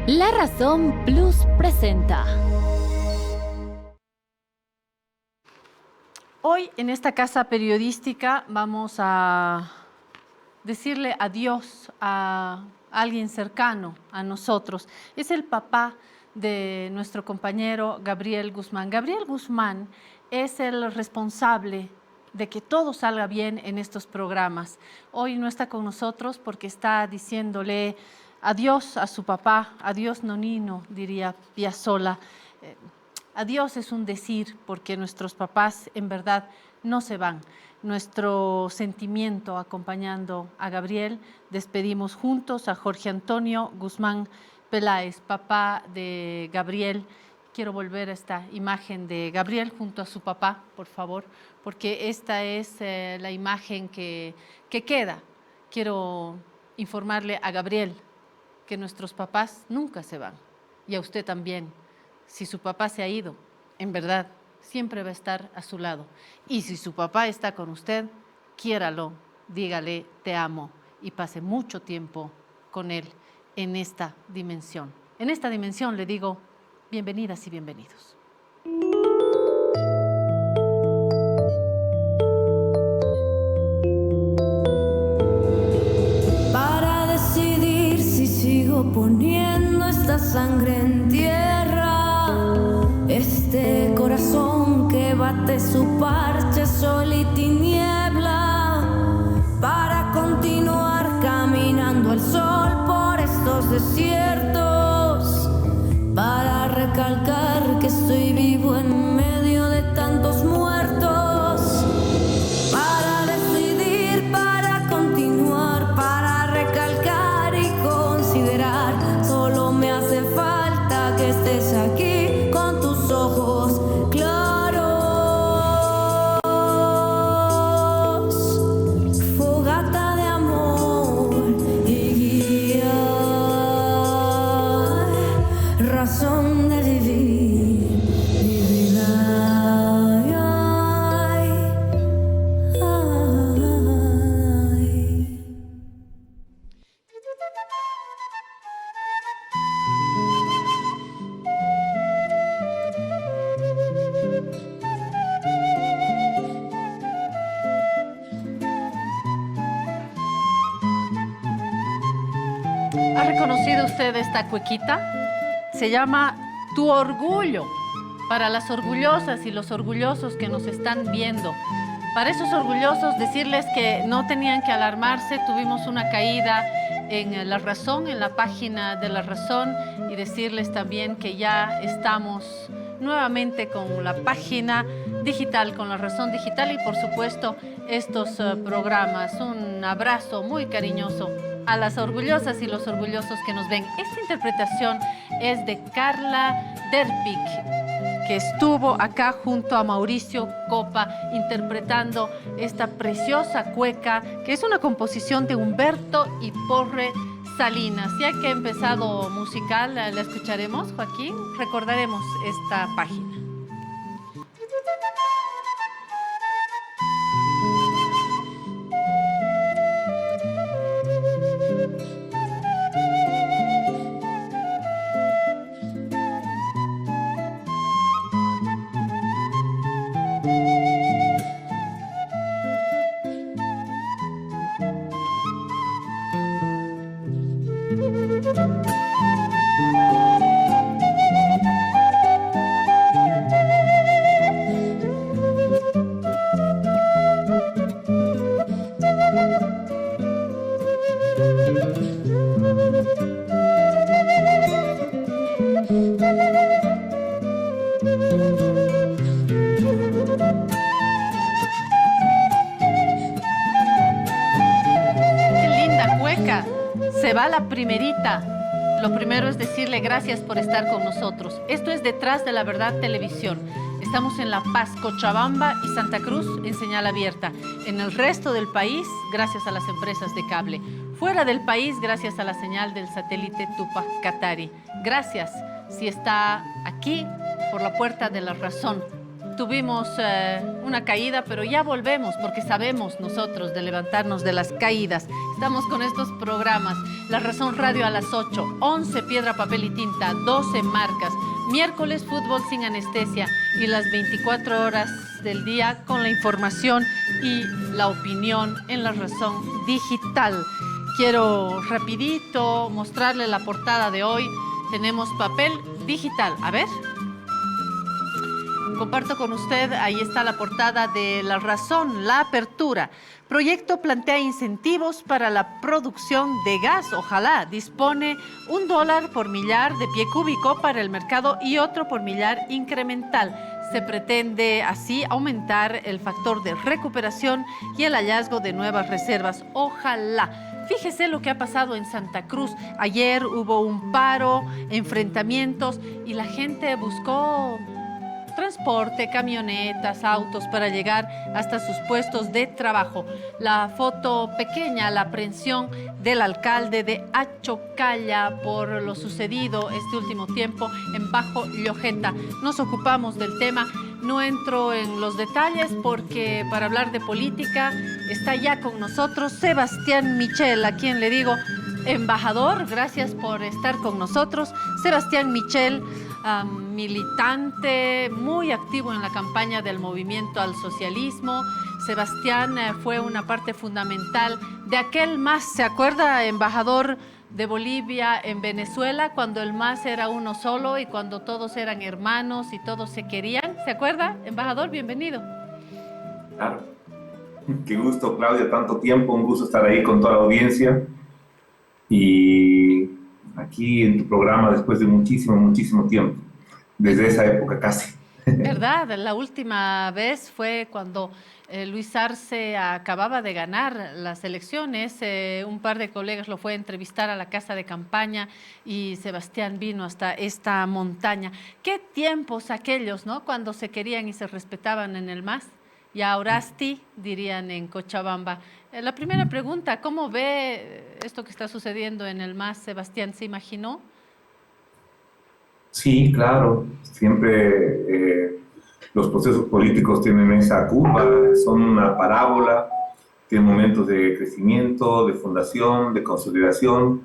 La Razón Plus presenta. Hoy en esta casa periodística vamos a decirle adiós a alguien cercano a nosotros. Es el papá de nuestro compañero Gabriel Guzmán. Gabriel Guzmán es el responsable de que todo salga bien en estos programas. Hoy no está con nosotros porque está diciéndole adiós a su papá, adiós nonino, diría Piazzolla. Adiós es un decir porque nuestros papás en verdad no se van. Nuestro sentimiento acompañando a Gabriel, despedimos juntos a Jorge Antonio Guzmán Peláez, papá de Gabriel. Quiero volver a esta imagen de Gabriel junto a su papá, por favor, porque esta es la imagen que queda. Quiero informarle a Gabriel que nuestros papás nunca se van, y a usted también. Si su papá se ha ido, en verdad, siempre va a estar a su lado. Y si su papá está con usted, quiéralo, dígale te amo y pase mucho tiempo con él en esta dimensión. En esta dimensión le digo bienvenidas y bienvenidos. Para decidir si sigo poniendo esta sangre en tierra, este corazón que bate su parche, sol y tiniebla, para continuar caminando al sol por estos desiertos, para recalcar que estoy vivo en medio de tantos muertos, para decidir, para continuar, para recalcar y considerar. Solo me hace falta que estés aquí con tus ojos claros. Fogata de amor y guía, razón de vivir mi vida. ¿Ha reconocido usted esta cuequita? Se llama Tu Orgullo, para las orgullosas y los orgullosos que nos están viendo. Para esos orgullosos, decirles que no tenían que alarmarse. Tuvimos una caída en La Razón, en la página de La Razón, y decirles también que ya estamos nuevamente con la página digital, con La Razón Digital, y por supuesto estos programas. Un abrazo muy cariñoso a las orgullosas y los orgullosos que nos ven. Esta interpretación es de Carla Derpik, que estuvo acá junto a Mauricio Copa interpretando esta preciosa cueca, que es una composición de Humberto y Porre Salinas. Ya que ha empezado musical, la escucharemos, Joaquín, recordaremos esta página. Se va la primerita. Lo primero es decirle gracias por estar con nosotros. Esto es Detrás de la Verdad Televisión. Estamos en La Paz, Cochabamba y Santa Cruz en señal abierta. En el resto del país, gracias a las empresas de cable. Fuera del país, gracias a la señal del satélite Tupac Katari. Gracias si está aquí por la puerta de La Razón. tuvimos una caída, pero ya volvemos porque sabemos nosotros de levantarnos de las caídas. Estamos con estos programas. La Razón Radio a las 8, 11 Piedra, Papel y Tinta, 12 Marcas, miércoles Fútbol sin Anestesia y las 24 horas del día con la información y la opinión en La Razón Digital. Quiero rapidito mostrarle la portada de hoy. Tenemos papel digital. A ver. Comparto con usted, ahí está la portada de La Razón, la apertura. Proyecto plantea incentivos para la producción de gas. Ojalá dispone $1 por millar de pie cúbico para el mercado y otro por millar incremental. Se pretende así aumentar el factor de recuperación y el hallazgo de nuevas reservas. Ojalá. Fíjese lo que ha pasado en Santa Cruz. Ayer hubo un paro, enfrentamientos y la gente buscó transporte, camionetas, autos para llegar hasta sus puestos de trabajo. La foto pequeña, la aprehensión del alcalde de Achocalla por lo sucedido este último tiempo en Bajo Llojeta. Nos ocupamos del tema. No entro en los detalles porque para hablar de política está ya con nosotros Sebastián Michel, a quien le digo, embajador, gracias por estar con nosotros. Sebastián Michel, militante muy activo en la campaña del movimiento al socialismo. Sebastián fue una parte fundamental de aquel MAS, ¿se acuerda, embajador de Bolivia en Venezuela, cuando el MAS era uno solo y cuando todos eran hermanos y todos se querían? ¿Se acuerda, embajador? Bienvenido. Claro. Qué gusto, Claudia, tanto tiempo, un gusto estar ahí con toda la audiencia y aquí en tu programa después de muchísimo tiempo, desde esa época casi. ¿Verdad? La última vez fue cuando Luis Arce acababa de ganar las elecciones. Un par de colegas lo fue a entrevistar a la casa de campaña y Sebastián vino hasta esta montaña. ¿Qué tiempos aquellos, no? Cuando se querían y se respetaban en el MAS. Y Aurasti, dirían en Cochabamba. La primera pregunta, ¿cómo ve esto que está sucediendo en el MAS, Sebastián? ¿Se imaginó? Sí, claro. Siempre los procesos políticos tienen esa curva, son una parábola, tienen momentos de crecimiento, de fundación, de consolidación.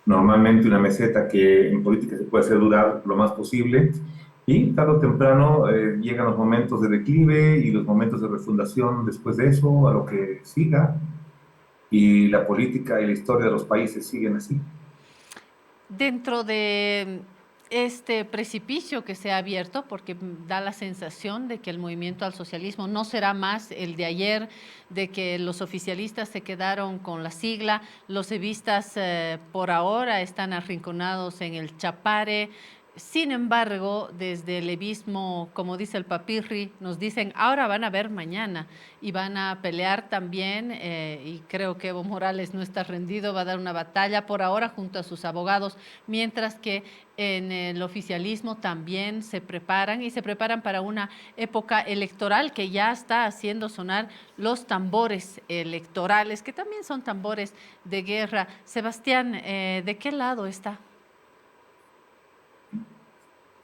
Normalmente una meseta que en política se puede hacer durar lo más posible. Y tarde o temprano llegan los momentos de declive y los momentos de refundación después de eso, a lo que siga. Y la política y la historia de los países siguen así. Dentro de este precipicio que se ha abierto, porque da la sensación de que el movimiento al socialismo no será más el de ayer, de que los oficialistas se quedaron con la sigla, los evistas por ahora están arrinconados en el Chapare. Sin embargo, desde el evismo, como dice el Papirri, nos dicen, ahora van a ver mañana y van a pelear también, y creo que Evo Morales no está rendido, va a dar una batalla por ahora junto a sus abogados, mientras que en el oficialismo también se preparan y se preparan para una época electoral que ya está haciendo sonar los tambores electorales, que también son tambores de guerra. Sebastián, ¿de qué lado está?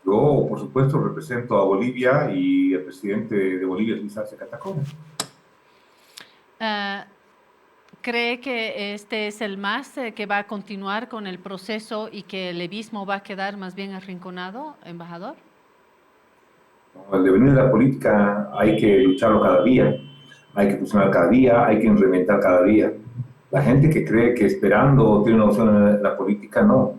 Yo, por supuesto, represento a Bolivia y el presidente de Bolivia es Luis Arce Catacora. ¿Cree que este es el MAS que va a continuar con el proceso y que el evismo va a quedar más bien arrinconado, embajador? El devenir de la política hay que lucharlo cada día, hay que funcionar cada día, hay que reinventar cada día. La gente que cree que esperando tiene una opción en la política, no.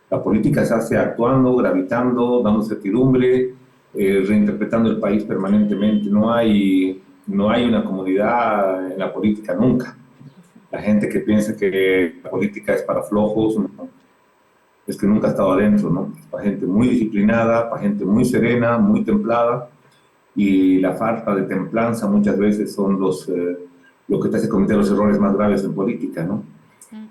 La política se hace actuando, gravitando, dando certidumbre, reinterpretando el país permanentemente. No hay una comodidad en la política nunca. La gente que piensa que la política es para flojos, no, es que nunca ha estado adentro, ¿no? Es para gente muy disciplinada, para gente muy serena, muy templada, y la falta de templanza muchas veces son lo que te hace cometer los errores más graves en política, ¿no?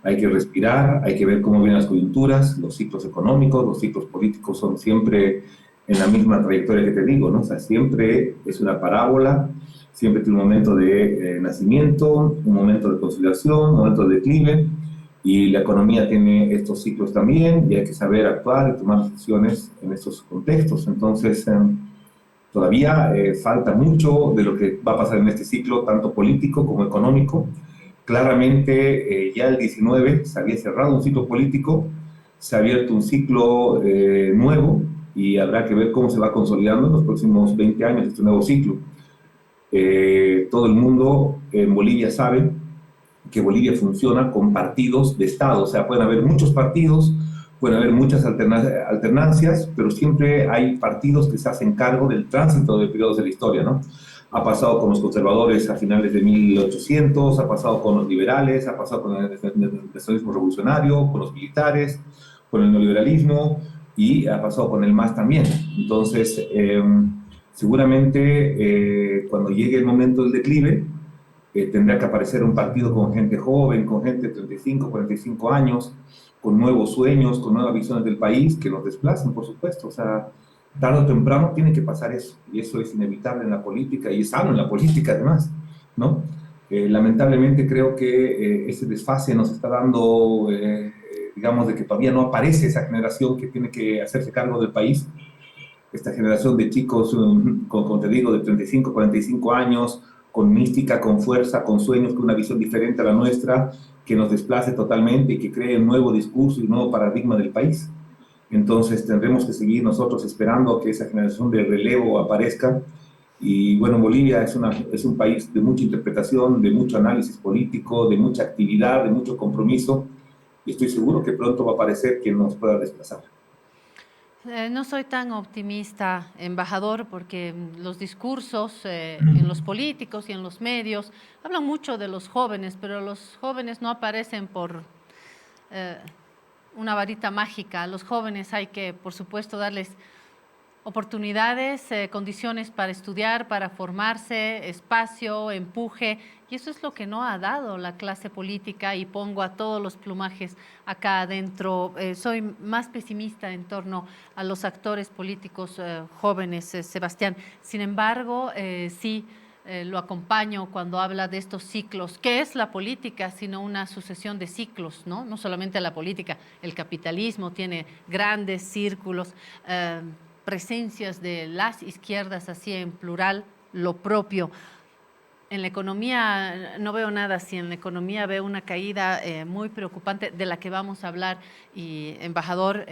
Hay que respirar, hay que ver cómo vienen las coyunturas, los ciclos económicos, los ciclos políticos son siempre en la misma trayectoria que te digo, ¿no? O sea, siempre es una parábola, siempre tiene un momento de nacimiento, un momento de consolidación, un momento de declive, y la economía tiene estos ciclos también, y hay que saber actuar y tomar decisiones en estos contextos. Entonces, Todavía falta mucho de lo que va a pasar en este ciclo, tanto político como económico. Claramente ya el 19 se había cerrado un ciclo político, se ha abierto un ciclo nuevo y habrá que ver cómo se va consolidando en los próximos 20 años este nuevo ciclo. Todo el mundo en Bolivia sabe que Bolivia funciona con partidos de Estado, o sea, pueden haber muchos partidos, pueden haber muchas alternancias, pero siempre hay partidos que se hacen cargo del tránsito de periodos de la historia, ¿no? Ha pasado con los conservadores a finales de 1800, ha pasado con los liberales, ha pasado con el nacionalismo revolucionario, con los militares, con el neoliberalismo y ha pasado con el MAS también. Entonces, seguramente cuando llegue el momento del declive, tendrá que aparecer un partido con gente joven, con gente de 35, 45 años, con nuevos sueños, con nuevas visiones del país, que los desplacen, por supuesto. O sea, tarde o temprano tiene que pasar eso, y eso es inevitable en la política, y es sano en la política además, ¿no? Lamentablemente creo que ese desfase nos está dando, digamos, de que todavía no aparece esa generación que tiene que hacerse cargo del país, esta generación de chicos, como te digo, de 35, 45 años, con mística, con fuerza, con sueños, con una visión diferente a la nuestra, que nos desplace totalmente y que cree un nuevo discurso y un nuevo paradigma del país. Entonces tendremos que seguir nosotros esperando a que esa generación de relevo aparezca. Y bueno, Bolivia es un país de mucha interpretación, de mucho análisis político, de mucha actividad, de mucho compromiso, y estoy seguro que pronto va a aparecer quien nos pueda desplazar. No soy tan optimista, embajador, porque los discursos en los políticos y en los medios hablan mucho de los jóvenes, pero los jóvenes no aparecen por una varita mágica. A los jóvenes hay que, por supuesto, darles oportunidades, condiciones para estudiar, para formarse, espacio, empuje, y eso es lo que no ha dado la clase política, y pongo a todos los plumajes acá adentro. Soy más pesimista en torno a los actores políticos jóvenes, Sebastián. Sin embargo, sí, lo acompaño cuando habla de estos ciclos. ¿Qué es la política sino una sucesión de ciclos, ¿no? No solamente la política, el capitalismo tiene grandes círculos, presencias de las izquierdas, así en plural, lo propio. En la economía no veo nada así, en la economía veo una caída muy preocupante de la que vamos a hablar, y embajador,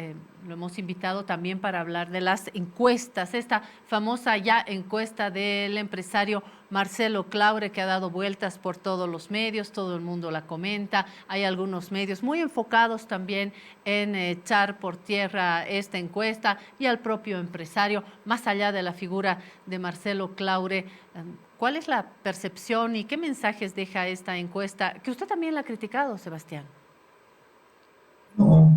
lo hemos invitado también para hablar de las encuestas, esta famosa ya encuesta del empresario Marcelo Claure, que ha dado vueltas por todos los medios, todo el mundo la comenta, hay algunos medios muy enfocados también en echar por tierra esta encuesta y al propio empresario, más allá de la figura de Marcelo Claure. ¿Cuál es la percepción y qué mensajes deja esta encuesta, que usted también la ha criticado, Sebastián? No,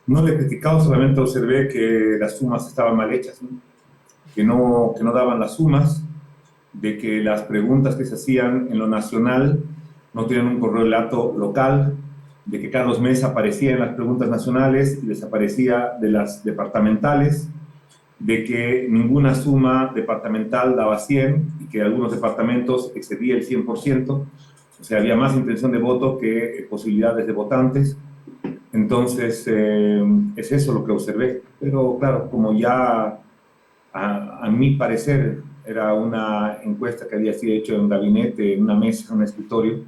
no le he criticado, solamente observé que las sumas estaban mal hechas, ¿no? Que no daban las sumas, de que las preguntas que se hacían en lo nacional no tienen un correlato local, de que Carlos Mesa aparecía en las preguntas nacionales y desaparecía de las departamentales, de que ninguna suma departamental daba 100 y que algunos departamentos excedía el 100%, o sea, había más intención de voto que posibilidades de votantes. Entonces, es eso lo que observé. Pero claro, como ya a mi parecer era una encuesta que había sido hecha en un gabinete, en una mesa, en un escritorio,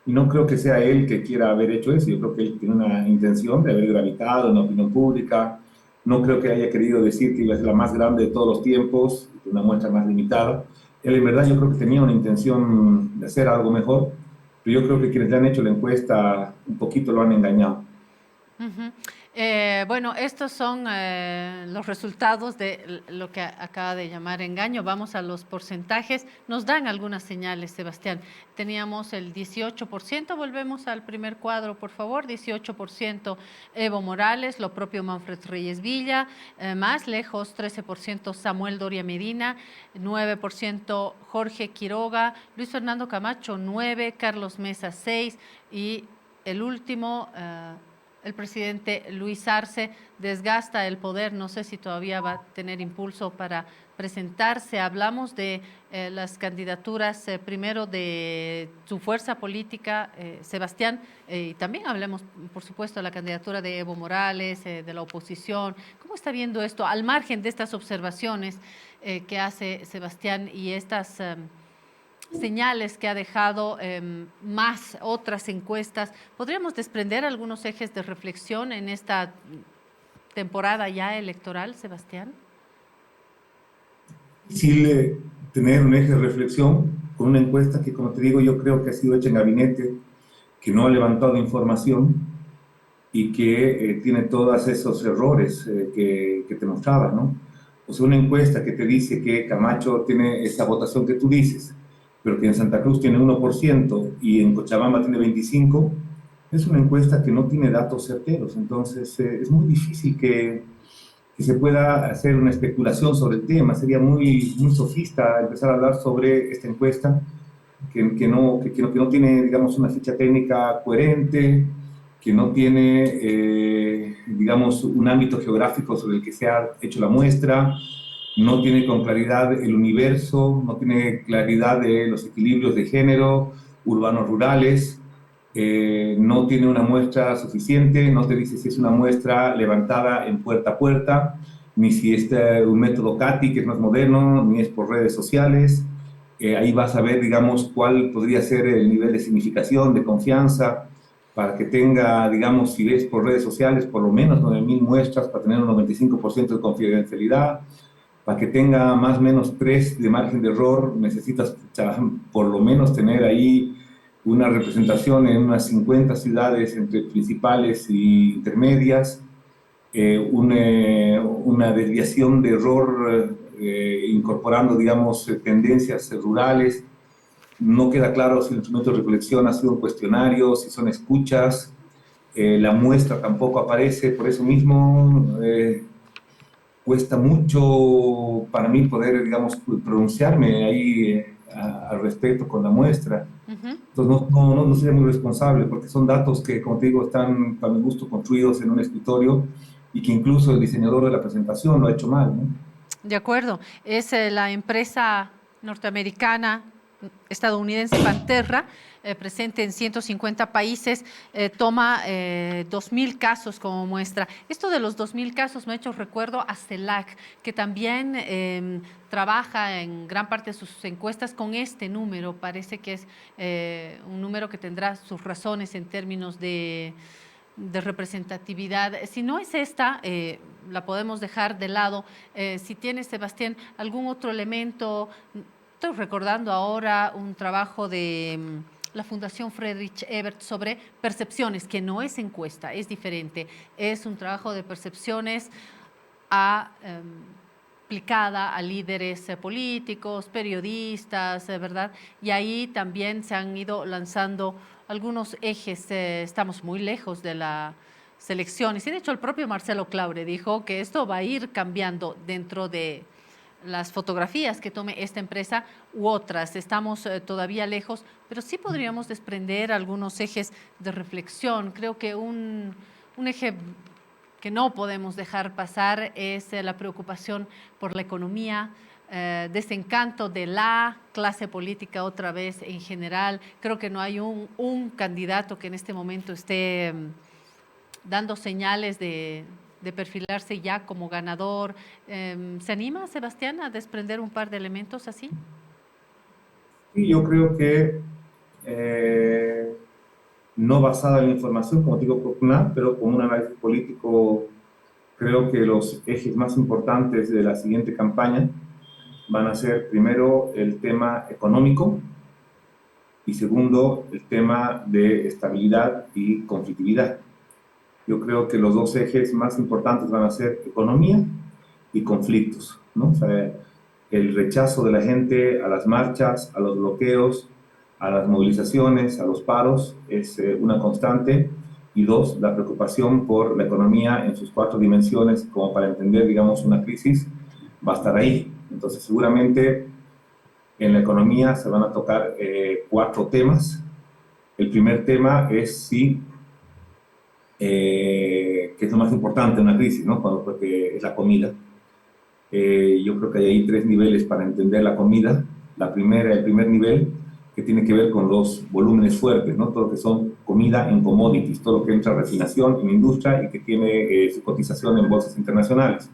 y no creo que sea él que quiera haber hecho eso. Yo creo que él tiene una intención de haber gravitado en la opinión pública. No creo que haya querido decir que iba a ser la más grande de todos los tiempos, una muestra más limitada. Él en verdad yo creo que tenía una intención de hacer algo mejor, pero yo creo que quienes le han hecho la encuesta un poquito lo han engañado. Uh-huh. Bueno, estos son los resultados de lo que acaba de llamar engaño. Vamos a los porcentajes. Nos dan algunas señales, Sebastián. Teníamos el 18%, volvemos al primer cuadro, por favor, 18% Evo Morales, lo propio Manfred Reyes Villa, más lejos 13% Samuel Doria Medina, 9% Jorge Quiroga, Luis Fernando Camacho 9%, Carlos Mesa 6% y el último el presidente Luis Arce desgasta el poder, no sé si todavía va a tener impulso para presentarse. Hablamos de las candidaturas, primero de su fuerza política, Sebastián, y también hablemos, por supuesto, de la candidatura de Evo Morales, de la oposición. ¿Cómo está viendo esto, al margen de estas observaciones que hace Sebastián y estas señales que ha dejado más otras encuestas? ¿Podríamos desprender algunos ejes de reflexión en esta temporada ya electoral, Sebastián? Difícil tener un eje de reflexión con una encuesta que, como te digo, yo creo que ha sido hecha en gabinete, que no ha levantado información y que tiene todos esos errores que te mostraba, ¿no? O sea, una encuesta que te dice que Camacho tiene esa votación que tú dices, pero que en Santa Cruz tiene 1% y en Cochabamba tiene 25%, es una encuesta que no tiene datos certeros. Entonces, es muy difícil que se pueda hacer una especulación sobre el tema. Sería muy sofista empezar a hablar sobre esta encuesta que no tiene, digamos, una ficha técnica coherente, que no tiene, digamos, un ámbito geográfico sobre el que se ha hecho la muestra, no tiene con claridad el universo, no tiene claridad de los equilibrios de género, urbanos, rurales, no tiene una muestra suficiente, no te dice si es una muestra levantada en puerta a puerta, ni si es un método CATI, que es más moderno, ni es por redes sociales. Ahí vas a ver, digamos, cuál podría ser el nivel de significación, de confianza, para que tenga, digamos, si ves por redes sociales, por lo menos 9.000 muestras para tener un 95% de confidencialidad. Para que tenga más o menos 3 de margen de error, necesitas por lo menos tener ahí una representación en unas 50 ciudades entre principales y intermedias, una desviación de error incorporando, digamos, tendencias rurales. No queda claro si el instrumento de recolección ha sido un cuestionario, si son escuchas, la muestra tampoco aparece, por eso mismo cuesta mucho para mí poder, digamos, pronunciarme ahí al respecto con la muestra. Entonces no sería muy responsable, porque son datos que, como te digo, están, para mi gusto, construidos en un escritorio y que incluso el diseñador de la presentación lo ha hecho mal, ¿no? De acuerdo. Es la empresa norteamericana, estadounidense Panterra, presente en 150 países, toma 2.000 casos como muestra. Esto de los 2.000 casos me ha hecho recuerdo a CELAC, que también trabaja en gran parte de sus encuestas con este número. Parece que es un número que tendrá sus razones en términos de representatividad. Si no es esta, la podemos dejar de lado. Si tiene, Sebastián, algún otro elemento. Estoy recordando ahora un trabajo de la Fundación Friedrich Ebert sobre percepciones, que no es encuesta, es diferente. Es un trabajo de percepciones aplicada a líderes políticos, periodistas, ¿verdad? Y ahí también se han ido lanzando algunos ejes. Estamos muy lejos de la selección. Y de hecho el propio Marcelo Claure dijo que esto va a ir cambiando dentro de las fotografías que tome esta empresa u otras. Estamos todavía lejos, pero sí podríamos desprender algunos ejes de reflexión. Creo que un eje que no podemos dejar pasar es la preocupación por la economía, desencanto de la clase política otra vez en general. Creo que no hay un candidato que en este momento esté dando señales de perfilarse ya como ganador. ¿Se anima, Sebastián, a desprender un par de elementos así? Sí, yo creo que no basada en la información, como digo, popular, pero con un análisis político, creo que los ejes más importantes de la siguiente campaña van a ser, primero, el tema económico y segundo, el tema de estabilidad y conflictividad. Yo creo que los dos ejes más importantes van a ser economía y conflictos, ¿no? O sea, el rechazo de la gente a las marchas, a los bloqueos, a las movilizaciones, a los paros, es una constante. Y dos, la preocupación por la economía en sus 4 dimensiones, como para entender, digamos, una crisis, va a estar ahí. Entonces, seguramente en la economía se van a tocar 4 temas. El primer tema es si que es lo más importante en una crisis, ¿no? Porque es la comida. Yo creo que hay ahí tres niveles para entender la comida. El primer nivel, que tiene que ver con los volúmenes fuertes, ¿no? Todo lo que son comida en commodities, todo lo que entra en refinación, en industria y que tiene su cotización en bolsas internacionales.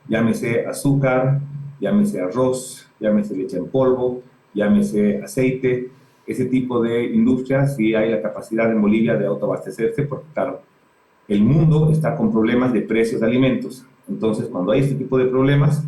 Llámese azúcar, llámese arroz, llámese leche en polvo, llámese aceite, ese tipo de industrias, sí hay la capacidad en Bolivia de autoabastecerse, porque claro, el mundo está con problemas de precios de alimentos. Entonces, cuando hay este tipo de problemas,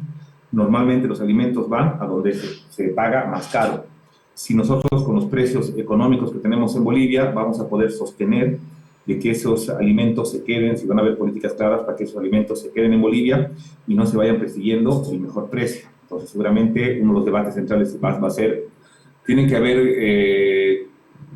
normalmente los alimentos van a donde se paga más caro. Si nosotros con los precios económicos que tenemos en Bolivia vamos a poder sostener de que esos alimentos se queden, si van a haber políticas claras para que esos alimentos se queden en Bolivia y no se vayan persiguiendo el mejor precio. Entonces, seguramente uno de los debates centrales va a ser, tienen que haber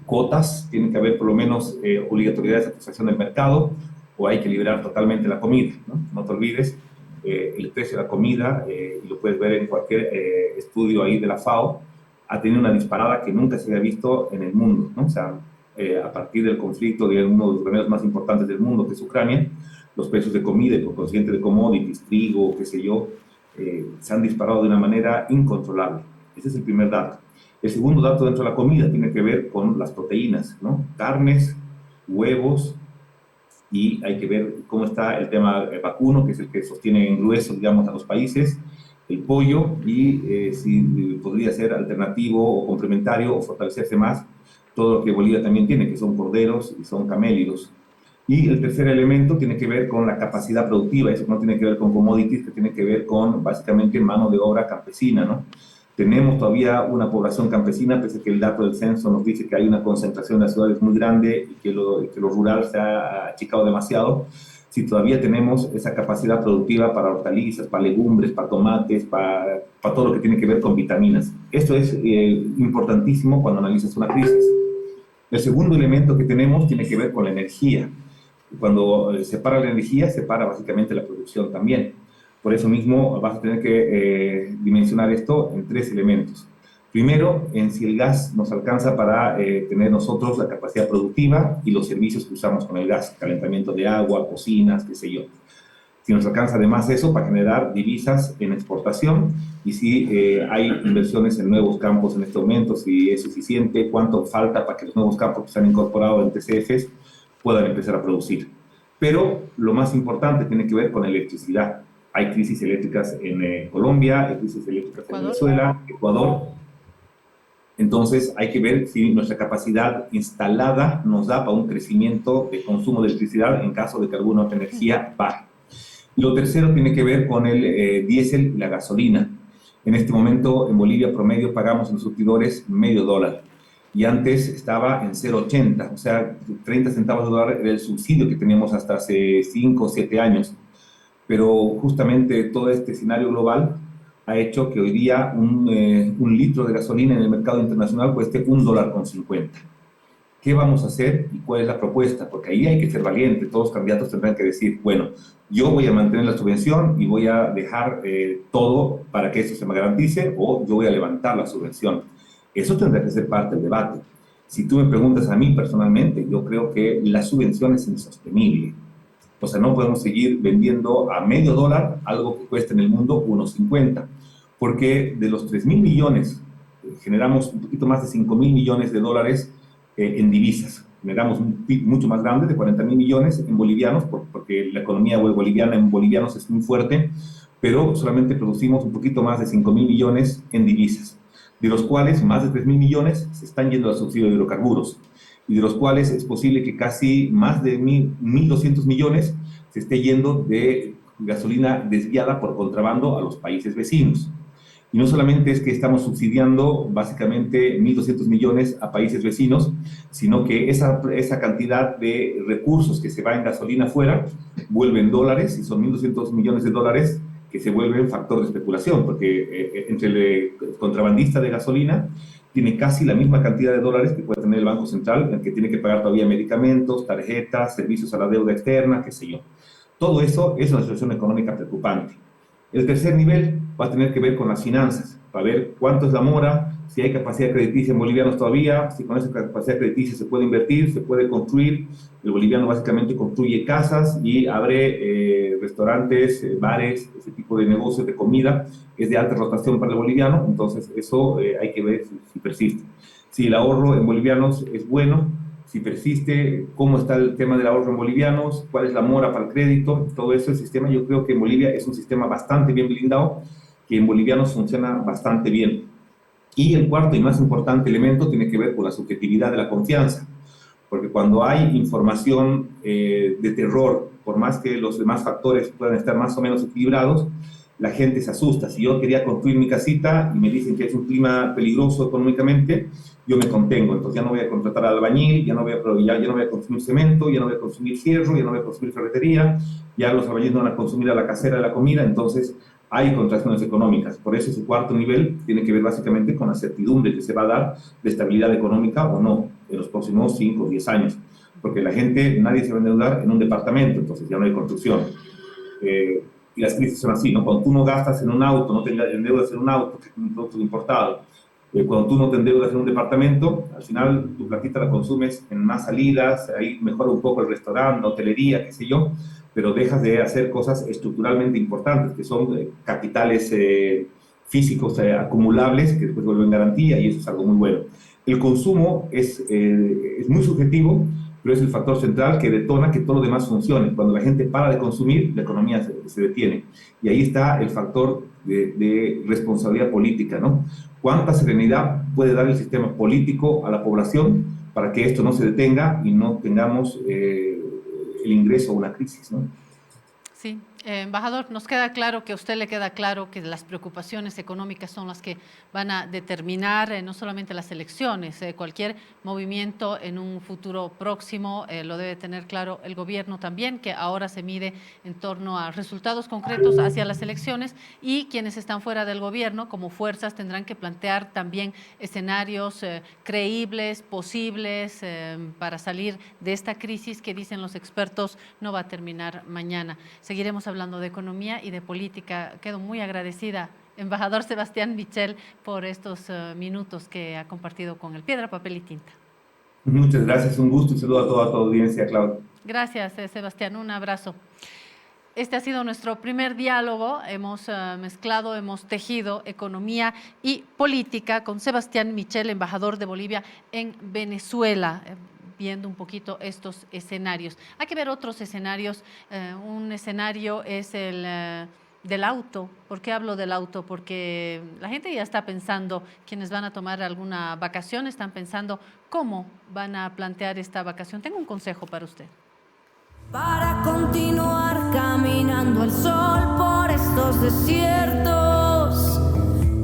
cuotas, tienen que haber por lo menos obligatoriedad de satisfacción del mercado, o hay que liberar totalmente la comida, ¿no? No te olvides, el precio de la comida, y lo puedes ver en cualquier estudio ahí de la FAO, ha tenido una disparada que nunca se había visto en el mundo, ¿no? O sea, a partir del conflicto de uno de los graneros más importantes del mundo, que es Ucrania, los precios de comida y por consiguiente de commodities, trigo, qué sé yo, se han disparado de una manera incontrolable. Ese es el primer dato. El segundo dato dentro de la comida tiene que ver con las proteínas, ¿no? Carnes, huevos, y hay que ver cómo está el tema vacuno, que es el que sostiene en grueso, digamos, a los países, el pollo, y si podría ser alternativo o complementario o fortalecerse más todo lo que Bolivia también tiene, que son corderos y son camélidos. Y el tercer elemento tiene que ver con la capacidad productiva, eso no tiene que ver con commodities, que tiene que ver con básicamente mano de obra campesina, ¿no? Tenemos todavía una población campesina, pese a que el dato del censo nos dice que hay una concentración en las ciudades muy grande y que lo rural se ha achicado demasiado. Si todavía tenemos esa capacidad productiva para hortalizas, para legumbres, para tomates, para todo lo que tiene que ver con vitaminas. Esto es importantísimo cuando analizas una crisis. El segundo elemento que tenemos tiene que ver con la energía. Cuando se para la energía, se para básicamente la producción también. Por eso mismo vas a tener que dimensionar esto en tres elementos. Primero, en si el gas nos alcanza para tener nosotros la capacidad productiva y los servicios que usamos con el gas, calentamiento de agua, cocinas, qué sé yo. Si nos alcanza además eso para generar divisas en exportación y si hay inversiones en nuevos campos en este momento, si es suficiente, cuánto falta para que los nuevos campos que se han incorporado en TCFs puedan empezar a producir. Pero lo más importante tiene que ver con la electricidad. Hay crisis eléctricas en Colombia, hay crisis eléctricas en Venezuela, Ecuador. Entonces hay que ver si nuestra capacidad instalada nos da para un crecimiento de consumo de electricidad en caso de que alguna otra energía baje. Y lo tercero tiene que ver con el diésel y la gasolina. En este momento en Bolivia promedio pagamos en los surtidores $0.50 y antes estaba en 0.80, o sea, 30 centavos de dólar era el subsidio que teníamos hasta hace 5 o 7 años. Pero justamente todo este escenario global ha hecho que hoy día un litro de gasolina en el mercado internacional cueste $1.50. ¿Qué vamos a hacer y cuál es la propuesta? Porque ahí hay que ser valiente. Todos los candidatos tendrán que decir, bueno, yo voy a mantener la subvención y voy a dejar todo para que eso se me garantice, o yo voy a levantar la subvención. Eso tendrá que ser parte del debate. Si tú me preguntas a mí personalmente, yo creo que la subvención es insostenible. O sea, no podemos seguir vendiendo a $0.50 algo que cuesta en el mundo 1.50, porque de los 3.000 millones generamos un poquito más de 5.000 millones de dólares en divisas. Generamos mucho más grande, de 40.000 millones en bolivianos, porque la economía boliviana en bolivianos es muy fuerte, pero solamente producimos un poquito más de 5.000 millones en divisas, de los cuales más de 3.000 millones se están yendo al subsidio de hidrocarburos, y de los cuales es posible que casi más de 1.200 millones se esté yendo de gasolina desviada por contrabando a los países vecinos. Y no solamente es que estamos subsidiando básicamente 1.200 millones a países vecinos, sino que esa cantidad de recursos que se va en gasolina afuera vuelven dólares, y son 1.200 millones de dólares que se vuelven factor de especulación, porque entre el contrabandista de gasolina tiene casi la misma cantidad de dólares que puede tener el Banco Central, en el que tiene que pagar todavía medicamentos, tarjetas, servicios a la deuda externa, qué sé yo. Todo eso es una situación económica preocupante. El tercer nivel va a tener que ver con las finanzas, para ver cuánto es la mora, si hay capacidad crediticia en bolivianos todavía, si con esa capacidad crediticia se puede invertir, se puede construir. El boliviano básicamente construye casas y abre restaurantes, bares, ese tipo de negocios de comida, es de alta rotación para el boliviano, entonces eso hay que ver si persiste. Si el ahorro en bolivianos es bueno, si persiste, cómo está el tema del ahorro en bolivianos, cuál es la mora para el crédito, todo eso, el sistema, yo creo que en Bolivia es un sistema bastante bien blindado, que en bolivianos funciona bastante bien. Y el cuarto y más importante elemento tiene que ver con la subjetividad de la confianza, porque cuando hay información de terror, por más que los demás factores puedan estar más o menos equilibrados, la gente se asusta. Si yo quería construir mi casita y me dicen que es un clima peligroso económicamente, yo me contengo, entonces ya no voy a contratar al albañil, ya no voy a consumir cemento, ya no voy a consumir fierro, ya no voy a consumir ferretería, ya los albañiles no van a consumir a la casera de la comida, entonces hay contracciones económicas. Por eso ese cuarto nivel tiene que ver básicamente con la certidumbre que se va a dar de estabilidad económica o no en los próximos 5 o 10 años, porque la gente, nadie se va a endeudar en un departamento, entonces ya no hay construcción. Y las crisis son así, ¿no? Cuando tú no gastas en un auto, no te endeudas en un auto, que es un producto importado, cuando tú no te endeudas en un departamento, al final tu platita la consumes en más salidas, ahí mejora un poco el restaurante, la hotelería, qué sé yo, pero dejas de hacer cosas estructuralmente importantes, que son capitales físicos acumulables, que después vuelven garantía, y eso es algo muy bueno. El consumo es muy subjetivo, pero es el factor central que detona que todo lo demás funcione. Cuando la gente para de consumir, la economía se detiene. Y ahí está el factor de responsabilidad política, ¿no? ¿Cuánta serenidad puede dar el sistema político a la población para que esto no se detenga y no tengamos el ingreso a una crisis, ¿no? Sí, embajador, nos queda claro que a usted le queda claro que las preocupaciones económicas son las que van a determinar no solamente las elecciones, cualquier movimiento en un futuro próximo lo debe tener claro el gobierno también, que ahora se mide en torno a resultados concretos hacia las elecciones, y quienes están fuera del gobierno como fuerzas tendrán que plantear también escenarios creíbles, posibles para salir de esta crisis que, dicen los expertos, no va a terminar mañana. Seguiremos hablando de economía y de política. Quedo muy agradecida, embajador Sebastián Michel, por estos minutos que ha compartido con el Piedra, Papel y Tinta. Muchas gracias, un gusto y saludo a toda tu audiencia, Claudia. Gracias, Sebastián, un abrazo. Este ha sido nuestro primer diálogo. Hemos mezclado, hemos tejido economía y política con Sebastián Michel, embajador de Bolivia en Venezuela, viendo un poquito estos escenarios. Hay que ver otros escenarios. Un escenario es el del auto. ¿Por qué hablo del auto? Porque la gente ya está pensando, quienes van a tomar alguna vacación, están pensando cómo van a plantear esta vacación. Tengo un consejo para usted. Para continuar caminando al sol por estos desiertos,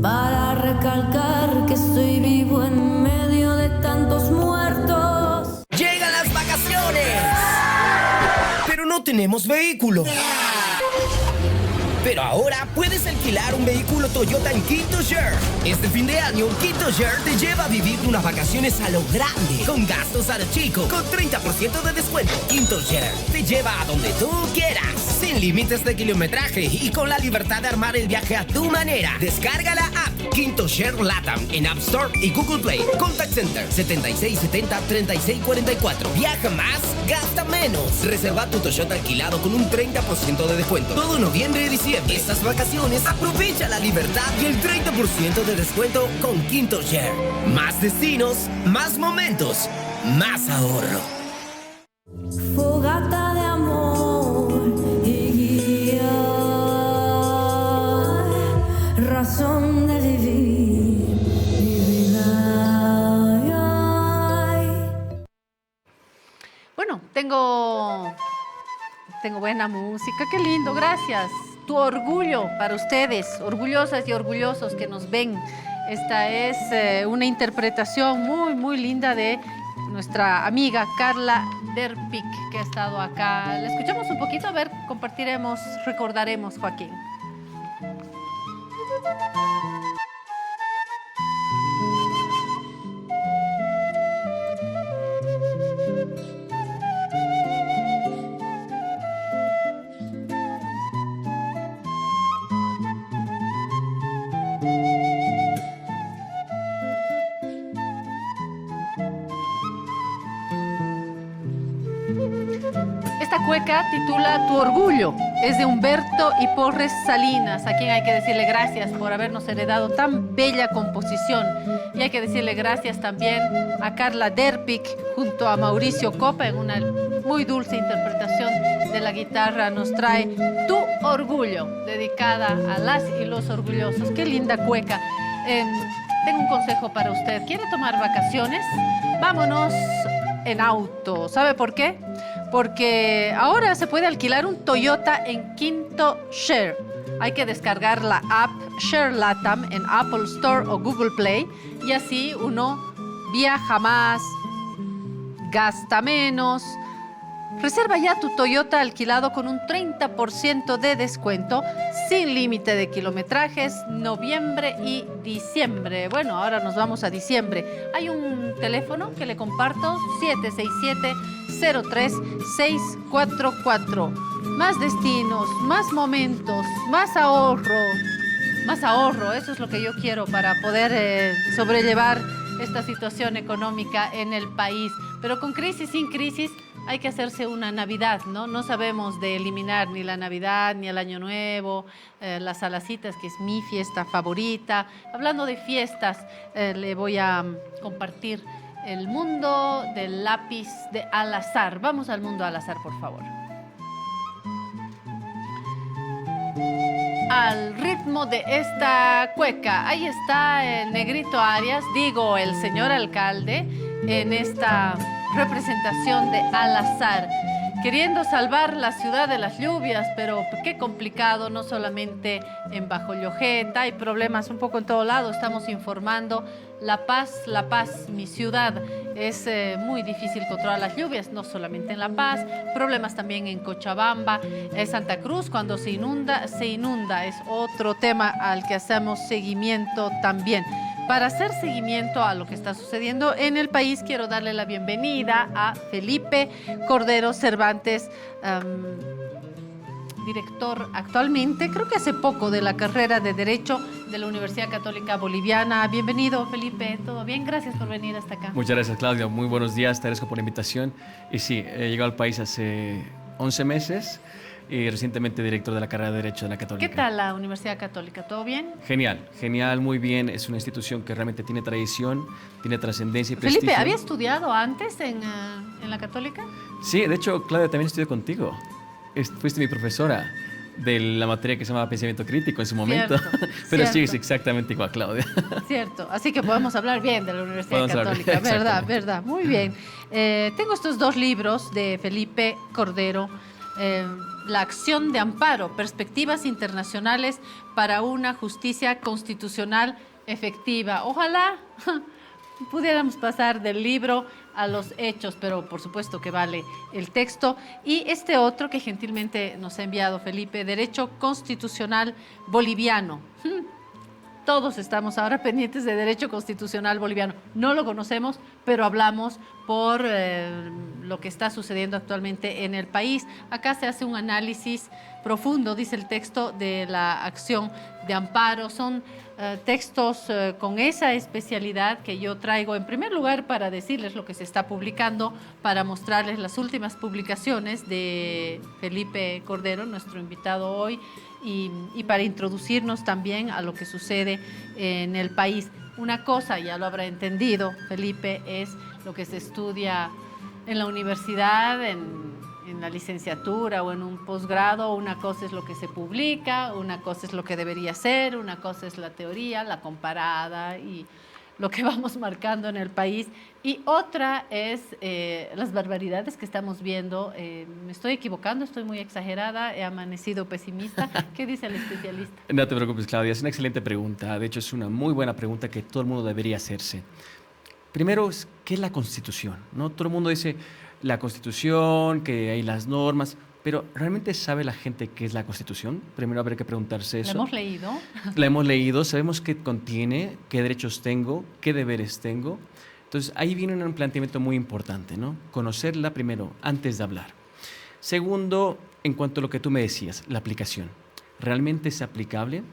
para recalcar que estoy vivo en medio de tantos muertos. ¡Llegan las vacaciones! Pero no tenemos vehículo. Pero ahora puedes alquilar un vehículo Toyota en Quinto Share. Este fin de año, Quinto Share te lleva a vivir unas vacaciones a lo grande, con gastos a lo chico, con 30% de descuento. Quinto Share te lleva a donde tú quieras, sin límites de kilometraje y con la libertad de armar el viaje a tu manera. Descarga la app Quinto Share Latam en App Store y Google Play. Contact Center 7670-3644. Viaja más, gasta menos. Reserva tu Toyota alquilado con un 30% de descuento. Todo noviembre y diciembre. Estas vacaciones, aprovecha la libertad y el 30% de descuento con Quinto Share. Más destinos, más momentos, más ahorro. Fogata de amor y guía, razón de vivir mi vida. Bueno, tengo buena música, qué lindo, gracias. Tu orgullo para ustedes, orgullosas y orgullosos que nos ven. Esta es una interpretación muy, muy linda de nuestra amiga Carla Derpic, que ha estado acá. La escuchamos un poquito, a ver, compartiremos, recordaremos, Joaquín. Esta cueca titula Tu orgullo. Es de Humberto y Porres Salinas, a quien hay que decirle gracias por habernos heredado tan bella composición. Y hay que decirle gracias también a Carla Derpic junto a Mauricio Copa en una muy dulce interpretación de la guitarra. Nos trae Tu orgullo, dedicada a las y los orgullosos. Qué linda cueca. Tengo un consejo para usted. ¿Quiere tomar vacaciones? Vámonos en auto. ¿Sabe por qué? Porque ahora se puede alquilar un Toyota en Quinto Share. Hay que descargar la app Share Latam en Apple Store o Google Play y así uno viaja más, gasta menos. Reserva ya tu Toyota alquilado con un 30% de descuento, sin límite de kilometrajes, noviembre y diciembre. Bueno, ahora nos vamos a diciembre. Hay un teléfono que le comparto, 767-03-644. Más destinos, más momentos, más ahorro. Más ahorro, eso es lo que yo quiero para poder sobrellevar esta situación económica en el país. Pero con crisis, sin crisis, hay que hacerse una Navidad, ¿no? No sabemos de eliminar ni la Navidad, ni el Año Nuevo, las Alacitas, que es mi fiesta favorita. Hablando de fiestas, le voy a compartir el mundo del lápiz de Al-Azhar. Vamos al mundo Al-Azhar, por favor. Al ritmo de esta cueca, ahí está el Negrito Arias, digo, el señor alcalde, en esta representación de Al-Azhar, queriendo salvar la ciudad de las lluvias, pero qué complicado, no solamente en Bajo Llojeta, hay problemas un poco en todo lado, estamos informando. La Paz, mi ciudad, es muy difícil controlar las lluvias, no solamente en La Paz, problemas también en Cochabamba, Santa Cruz, cuando se inunda, es otro tema al que hacemos seguimiento también. Para hacer seguimiento a lo que está sucediendo en el país, quiero darle la bienvenida a Felipe Cordero Cervantes, director actualmente, creo que hace poco, de la carrera de Derecho de la Universidad Católica Boliviana. Bienvenido, Felipe. ¿Todo bien? Gracias por venir hasta acá. Muchas gracias, Claudia. Muy buenos días. Te agradezco por la invitación. Y sí, he llegado al país hace 11 meses y recientemente director de la carrera de Derecho de la Católica. ¿Qué tal la Universidad Católica? ¿Todo bien? Genial, genial, muy bien. Es una institución que realmente tiene tradición, tiene trascendencia y prestigio. Felipe, ¿había estudiado antes en la Católica? Sí, de hecho, Claudia, también estudié contigo. Fuiste mi profesora de la materia que se llamaba Pensamiento Crítico en su momento. Cierto, pero sí, es exactamente igual, Claudia. Cierto, así que podemos hablar bien de la Universidad podemos Católica, verdad, muy bien. Tengo estos dos libros de Felipe Cordero, La acción de amparo, perspectivas internacionales para una justicia constitucional efectiva. Ojalá pudiéramos pasar del libro a los hechos, pero por supuesto que vale el texto. Y este otro que gentilmente nos ha enviado Felipe, Derecho Constitucional Boliviano. Todos estamos ahora pendientes de Derecho Constitucional Boliviano. No lo conocemos, pero hablamos por lo que está sucediendo actualmente en el país. Acá se hace un análisis profundo, dice el texto, de la acción de amparo. Son textos con esa especialidad que yo traigo en primer lugar para decirles lo que se está publicando, para mostrarles las últimas publicaciones de Felipe Cordero, nuestro invitado hoy, y para introducirnos también a lo que sucede en el país. Una cosa, ya lo habrá entendido, Felipe, es lo que se estudia en la universidad, en la licenciatura o en un posgrado. Una cosa es lo que se publica, una cosa es lo que debería ser, una cosa es la teoría, la comparada y lo que vamos marcando en el país. Y otra es las barbaridades que estamos viendo. ¿Me estoy equivocando? ¿Estoy muy exagerada? ¿He amanecido pesimista? ¿Qué dice el especialista? No te preocupes, Claudia. Es una excelente pregunta. De hecho, es una muy buena pregunta que todo el mundo debería hacerse. Primero, ¿qué es la Constitución? ¿No? Todo el mundo dice la Constitución, que hay las normas, pero ¿realmente sabe la gente qué es la Constitución? Primero habría que preguntarse eso. ¿La hemos leído? La hemos leído, sabemos qué contiene, qué derechos tengo, qué deberes tengo. Entonces, ahí viene un planteamiento muy importante, ¿no? Conocerla primero, antes de hablar. Segundo, en cuanto a lo que tú me decías, la aplicación. ¿Realmente es aplicable?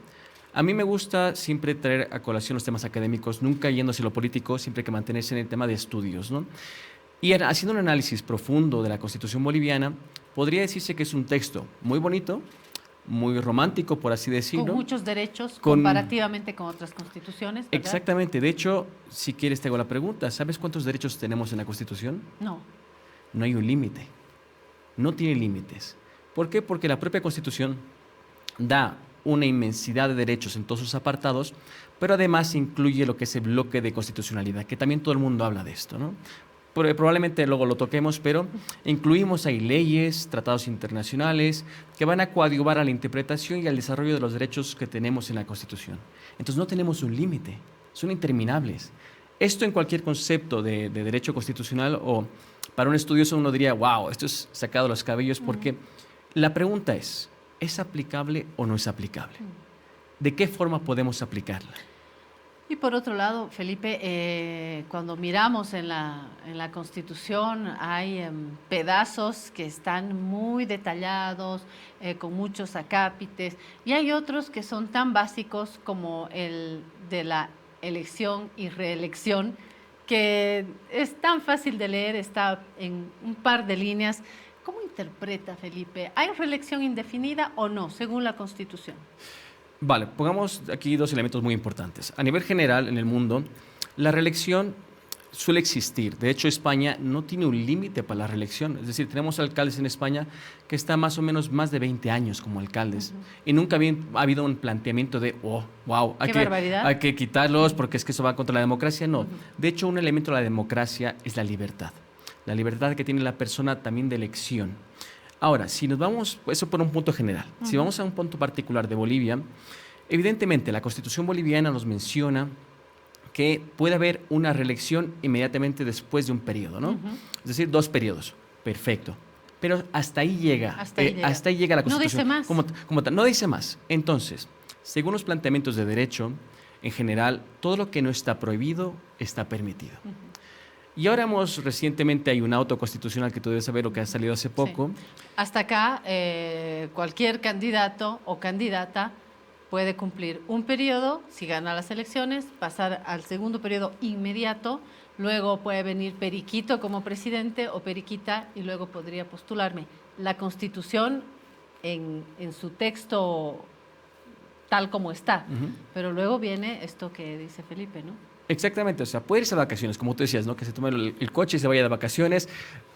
A mí me gusta siempre traer a colación los temas académicos, nunca yendo hacia lo político, siempre hay que mantenerse en el tema de estudios, ¿no? Y haciendo un análisis profundo de la Constitución boliviana, podría decirse que es un texto muy bonito, muy romántico, por así decirlo. Con muchos derechos Con- comparativamente con otras constituciones, ¿verdad? Exactamente. De hecho, si quieres te hago la pregunta. ¿Sabes cuántos derechos tenemos en la Constitución? No. No hay un límite. No tiene límites. ¿Por qué? Porque la propia Constitución da una inmensidad de derechos en todos sus apartados, pero además incluye lo que es el bloque de constitucionalidad, que también todo el mundo habla de esto, ¿no? Probablemente luego lo toquemos, pero incluimos ahí leyes, tratados internacionales, que van a coadyuvar a la interpretación y al desarrollo de los derechos que tenemos en la Constitución. Entonces no tenemos un límite, son interminables. Esto en cualquier concepto de derecho constitucional o para un estudioso uno diría, wow, esto es sacado de los cabellos, porque la pregunta ¿es aplicable o no es aplicable? ¿De qué forma podemos aplicarla? Y por otro lado, Felipe, cuando miramos en la Constitución hay pedazos que están muy detallados, con muchos acápites, y hay otros que son tan básicos como el de la elección y reelección, que es tan fácil de leer, está en un par de líneas. ¿Cómo interpreta, Felipe? ¿Hay reelección indefinida o no, según la Constitución? Vale, pongamos aquí dos elementos muy importantes. A nivel general, en el mundo, la reelección suele existir. De hecho, España no tiene un límite para la reelección. Es decir, tenemos alcaldes en España que están más o menos más de 20 años como alcaldes. Y nunca ha habido un planteamiento de, oh, wow, ¡Qué barbaridad! hay que quitarlos porque es que eso va contra la democracia. No. De hecho, un elemento de la democracia es la libertad. La libertad que tiene la persona también de elección. Ahora, si nos vamos, eso por un punto general, si vamos a un punto particular de Bolivia, evidentemente la Constitución boliviana nos menciona que puede haber una reelección inmediatamente después de un periodo, ¿no? Es decir, 2 periodos. Perfecto. Pero hasta ahí llega. Hasta ahí llega la Constitución. No dice más. Como tal, no dice más. Entonces, según los planteamientos de derecho, en general, todo lo que no está prohibido está permitido. Y ahora recientemente hay un auto constitucional que tú debes saber, lo que ha salido hace poco. Sí. Hasta acá, cualquier candidato o candidata puede cumplir un periodo, si gana las elecciones, pasar al segundo periodo inmediato, luego puede venir Periquito como presidente o Periquita y luego podría postularme. La Constitución en su texto tal como está, pero luego viene esto que dice Felipe, ¿no? Exactamente, o sea, puede irse a vacaciones, como tú decías, ¿no? Que se tome el coche y se vaya de vacaciones,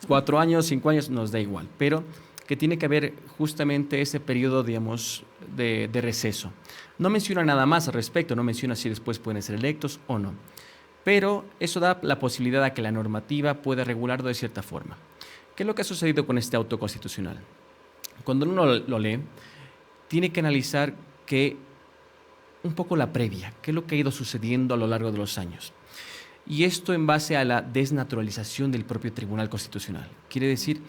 4 años, 5 años, nos da igual, pero que tiene que haber justamente ese periodo, digamos, de receso. No menciona nada más al respecto, no menciona si después pueden ser electos o no, pero eso da la posibilidad a que la normativa pueda regularlo de cierta forma. ¿Qué es lo que ha sucedido con este auto constitucional? Cuando uno lo lee, tiene que analizar un poco la previa, qué es lo que ha ido sucediendo a lo largo de los años. Y esto en base a la desnaturalización del propio Tribunal Constitucional. Quiere decir,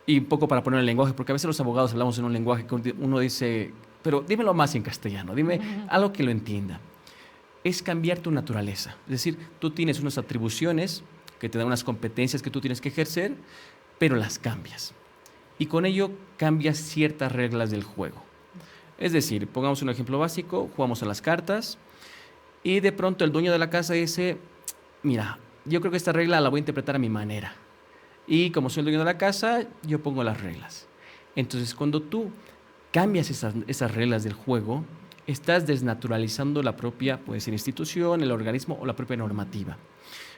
y un poco para poner el lenguaje, porque a veces los abogados hablamos en un lenguaje que uno dice, pero dímelo más en castellano, dime algo que lo entienda. Es cambiar tu naturaleza. Es decir, tú tienes unas atribuciones que te dan unas competencias que tú tienes que ejercer, pero las cambias. Y con ello cambias ciertas reglas del juego. Es decir, pongamos un ejemplo básico, jugamos a las cartas y de pronto el dueño de la casa dice, mira, yo creo que esta regla la voy a interpretar a mi manera. Y como soy el dueño de la casa, yo pongo las reglas. Entonces, cuando tú cambias esas reglas del juego, estás desnaturalizando la propia, puede ser institución, el organismo o la propia normativa.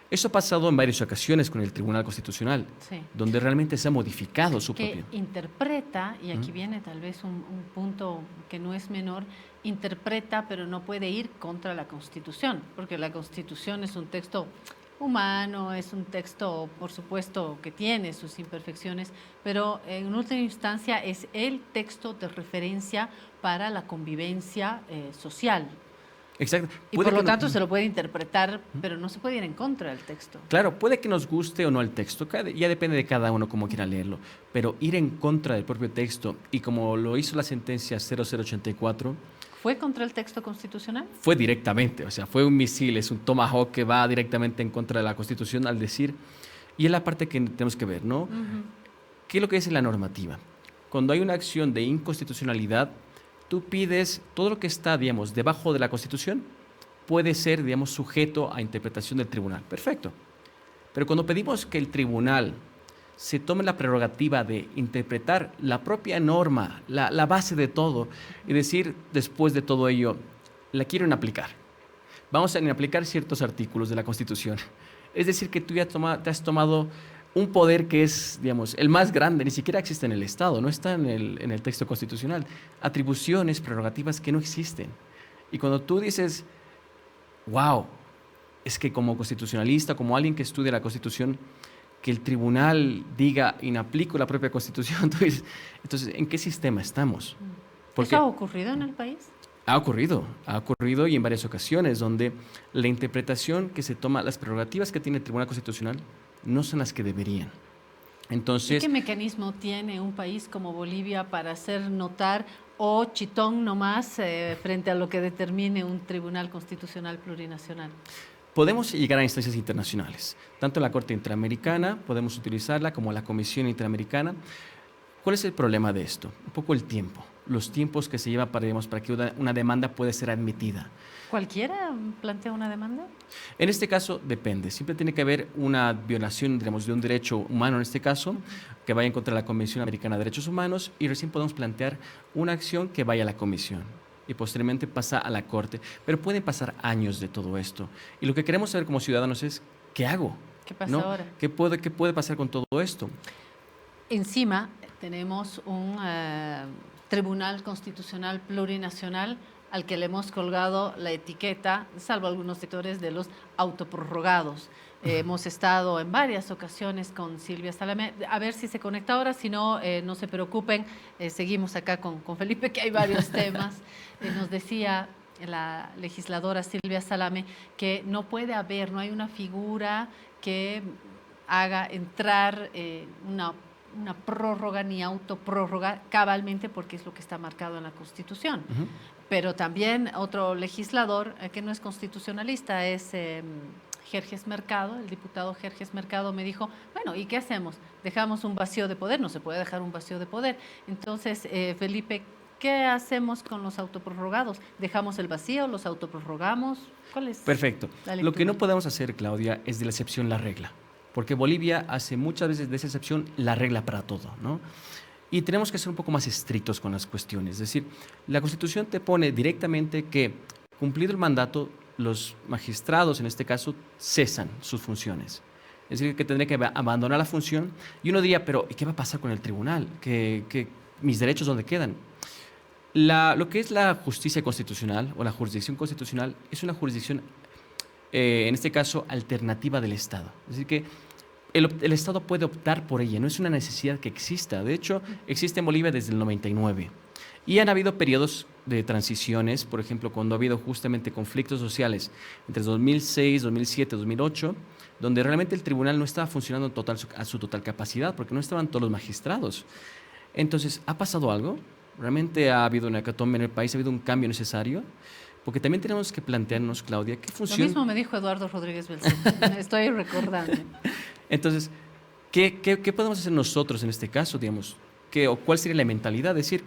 Eso ha pasado en varias ocasiones con el Tribunal Constitucional, Sí. donde realmente se ha modificado su Que propio. interpreta, y aquí viene tal vez un punto que no es menor, interpreta pero no puede ir contra la Constitución, porque la Constitución es un texto humano, es un texto, por supuesto, que tiene sus imperfecciones, pero en última instancia es el texto de referencia para la convivencia social. Exacto. Y Puede por lo que no- tanto se lo puede interpretar, pero no se puede ir en contra del texto. Claro, puede que nos guste o no el texto, ya depende de cada uno cómo quiera leerlo, pero ir en contra del propio texto, y como lo hizo la sentencia 0084, ¿Fue contra el texto constitucional? fue directamente, o sea, fue un misil, es un tomahawk que va directamente en contra de la Constitución al decir, y es la parte que tenemos que ver, ¿no? ¿Qué es lo que dice la normativa? Cuando hay una acción de inconstitucionalidad, tú pides todo lo que está, digamos, debajo de la Constitución, puede ser, digamos, sujeto a interpretación del tribunal. Perfecto. Pero cuando pedimos que el tribunal se tome la prerrogativa de interpretar la propia norma, la base de todo, y decir después de todo ello, la quieren aplicar. Vamos a aplicar ciertos artículos de la Constitución. Es decir, que tú ya te has tomado un poder que es, digamos, el más grande, ni siquiera existe en el Estado, no está en el texto constitucional. Atribuciones, prerrogativas que no existen. Y cuando tú dices, wow, es que como constitucionalista, como alguien que estudia la Constitución, que el tribunal diga inaplico la propia Constitución, tú dices, entonces, ¿en qué sistema estamos? Porque ¿Eso ha ocurrido en el país? ha ocurrido y en varias ocasiones donde la interpretación que se toma, las prerrogativas que tiene el Tribunal Constitucional no son las que deberían. Entonces, ¿Y qué mecanismo tiene un país como Bolivia para hacer notar o chitón nomás frente a lo que determine un Tribunal Constitucional Plurinacional? podemos llegar a instancias internacionales, tanto la Corte Interamericana, podemos utilizarla como la Comisión Interamericana. ¿Cuál es el problema de esto? Un poco el tiempo, los tiempos que se lleva para, digamos, para que una demanda pueda ser admitida. ¿Cualquiera plantea una demanda? En este caso depende, siempre tiene que haber una violación, digamos, de un derecho humano en este caso, que vaya en contra de la Convención Americana de Derechos Humanos, y recién podemos plantear una acción que vaya a la Comisión y posteriormente pasa a la Corte. Pero pueden pasar años de todo esto. Y lo que queremos saber como ciudadanos es, ¿qué hago? ¿Qué pasa ¿No? ahora? ¿Qué puede pasar con todo esto? Encima tenemos un Tribunal Constitucional Plurinacional al que le hemos colgado la etiqueta, salvo algunos sectores, de los autoprorrogados. Hemos estado en varias ocasiones con Silvia Salame, a ver si se conecta ahora, si no, no se preocupen, seguimos acá con Felipe, que hay varios temas. Nos decía la legisladora Silvia Salame que no puede haber, no hay una figura que haga entrar una prórroga ni autoprórroga cabalmente, porque es lo que está marcado en la Constitución. Uh-huh. Pero también otro legislador que no es constitucionalista es Jerjes Mercado, el diputado Jerjes Mercado me dijo, bueno, ¿y qué hacemos? ¿Dejamos un vacío de poder? No se puede dejar un vacío de poder. Entonces, Felipe, ¿qué hacemos con los autoprorrogados? ¿Dejamos el vacío? ¿Los autoprorrogamos? ¿Cuál es? Perfecto. la Lo que lectura? no podemos hacer, Claudia, es de la excepción la regla, porque Bolivia hace muchas veces de esa excepción la regla para todo, ¿no? Y tenemos que ser un poco más estrictos con las cuestiones. Es decir, la Constitución te pone directamente que, cumplido el mandato, los magistrados, en este caso, cesan sus funciones. Es decir, que tendría que abandonar la función. Y uno diría, pero ¿y qué va a pasar con el tribunal? ¿Qué mis derechos dónde quedan? Lo que es la justicia constitucional o la jurisdicción constitucional es una jurisdicción, en este caso, alternativa del Estado. Es decir, que el Estado puede optar por ella, no es una necesidad que exista. De hecho, existe en Bolivia desde el 99. Y han habido periodos de transiciones, por ejemplo, cuando ha habido justamente conflictos sociales entre 2006, 2007, 2008, donde realmente el tribunal no estaba funcionando a su total capacidad, porque no estaban todos los magistrados. Entonces, ¿ha pasado algo? ¿Realmente ha habido una hecatombe en el país? ¿Ha habido un cambio necesario? Porque también tenemos que plantearnos, Claudia, ¿qué función? Lo mismo me dijo Eduardo Rodríguez Belcén, estoy recordando. Entonces, ¿qué podemos hacer nosotros en este caso, digamos? ¿Cuál sería la mentalidad? Es decir,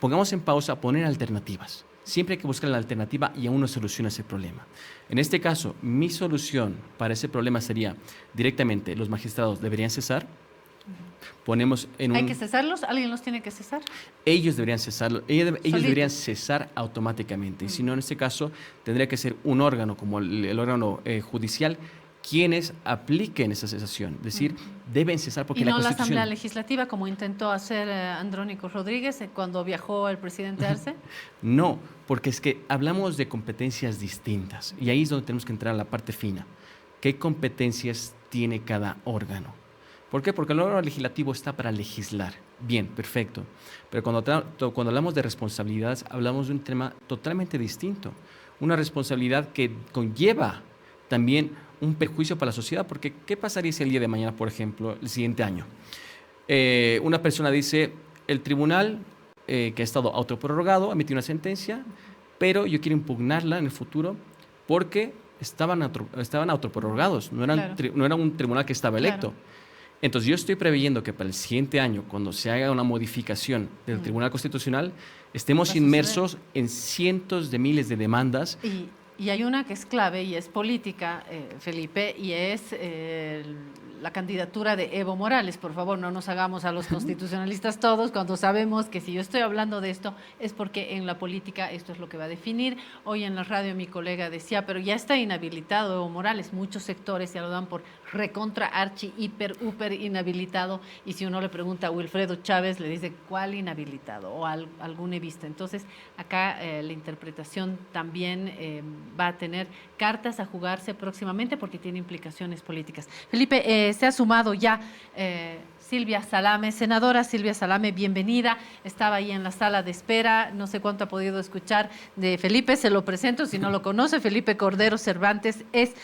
pongamos en pausa, poner alternativas. Siempre hay que buscar la alternativa y aún no soluciona ese problema. En este caso, mi solución para ese problema sería directamente, los magistrados deberían cesar. Ponemos en ¿Hay que cesarlos? ¿Alguien los tiene que cesar? Ellos deberían cesarlo, ellos deberían cesar automáticamente. Y si no, en este caso, tendría que ser un órgano como el órgano judicial quienes apliquen esa cesación. Es decir, deben cesar porque y no la la Constitución... Asamblea Legislativa, como intentó hacer Andrónico Rodríguez cuando viajó el presidente Arce. No, porque es que hablamos de competencias distintas y ahí es donde tenemos que entrar a la parte fina. ¿Qué competencias tiene cada órgano? ¿Por qué? Porque el órgano legislativo está para legislar. Bien, perfecto. Pero cuando hablamos de responsabilidades, hablamos de un tema totalmente distinto. Una responsabilidad que conlleva también un perjuicio para la sociedad, porque ¿qué pasaría si el día de mañana, por ejemplo, el siguiente año? Una persona dice, el tribunal que ha estado autoprorrogado emitió una sentencia, pero yo quiero impugnarla en el futuro porque estaban autoprorrogados, no era un tribunal que estaba electo. Claro. Entonces yo estoy preveyendo que para el siguiente año, cuando se haga una modificación del Tribunal Constitucional, estemos inmersos en cientos de miles de demandas Y hay una que es clave y es política, Felipe, y es la candidatura de Evo Morales. Por favor, no nos hagamos a los constitucionalistas todos cuando sabemos que si yo estoy hablando de esto es porque en la política esto es lo que va a definir. Hoy en la radio mi colega decía, pero ya está inhabilitado Evo Morales. Muchos sectores ya lo dan por recontra, archi, hiper, uper inhabilitado. Y si uno le pregunta a Wilfredo Chávez, le dice, ¿cuál inhabilitado? O algún evista. Entonces, acá la interpretación también va a tener cartas a jugarse próximamente porque tiene implicaciones políticas. Felipe, se ha sumado ya Silvia Salame, senadora Silvia Salame, bienvenida. Estaba ahí en la sala de espera, no sé cuánto ha podido escuchar de Felipe, se lo presento, si no lo conoce, Felipe Cordero Cervantes es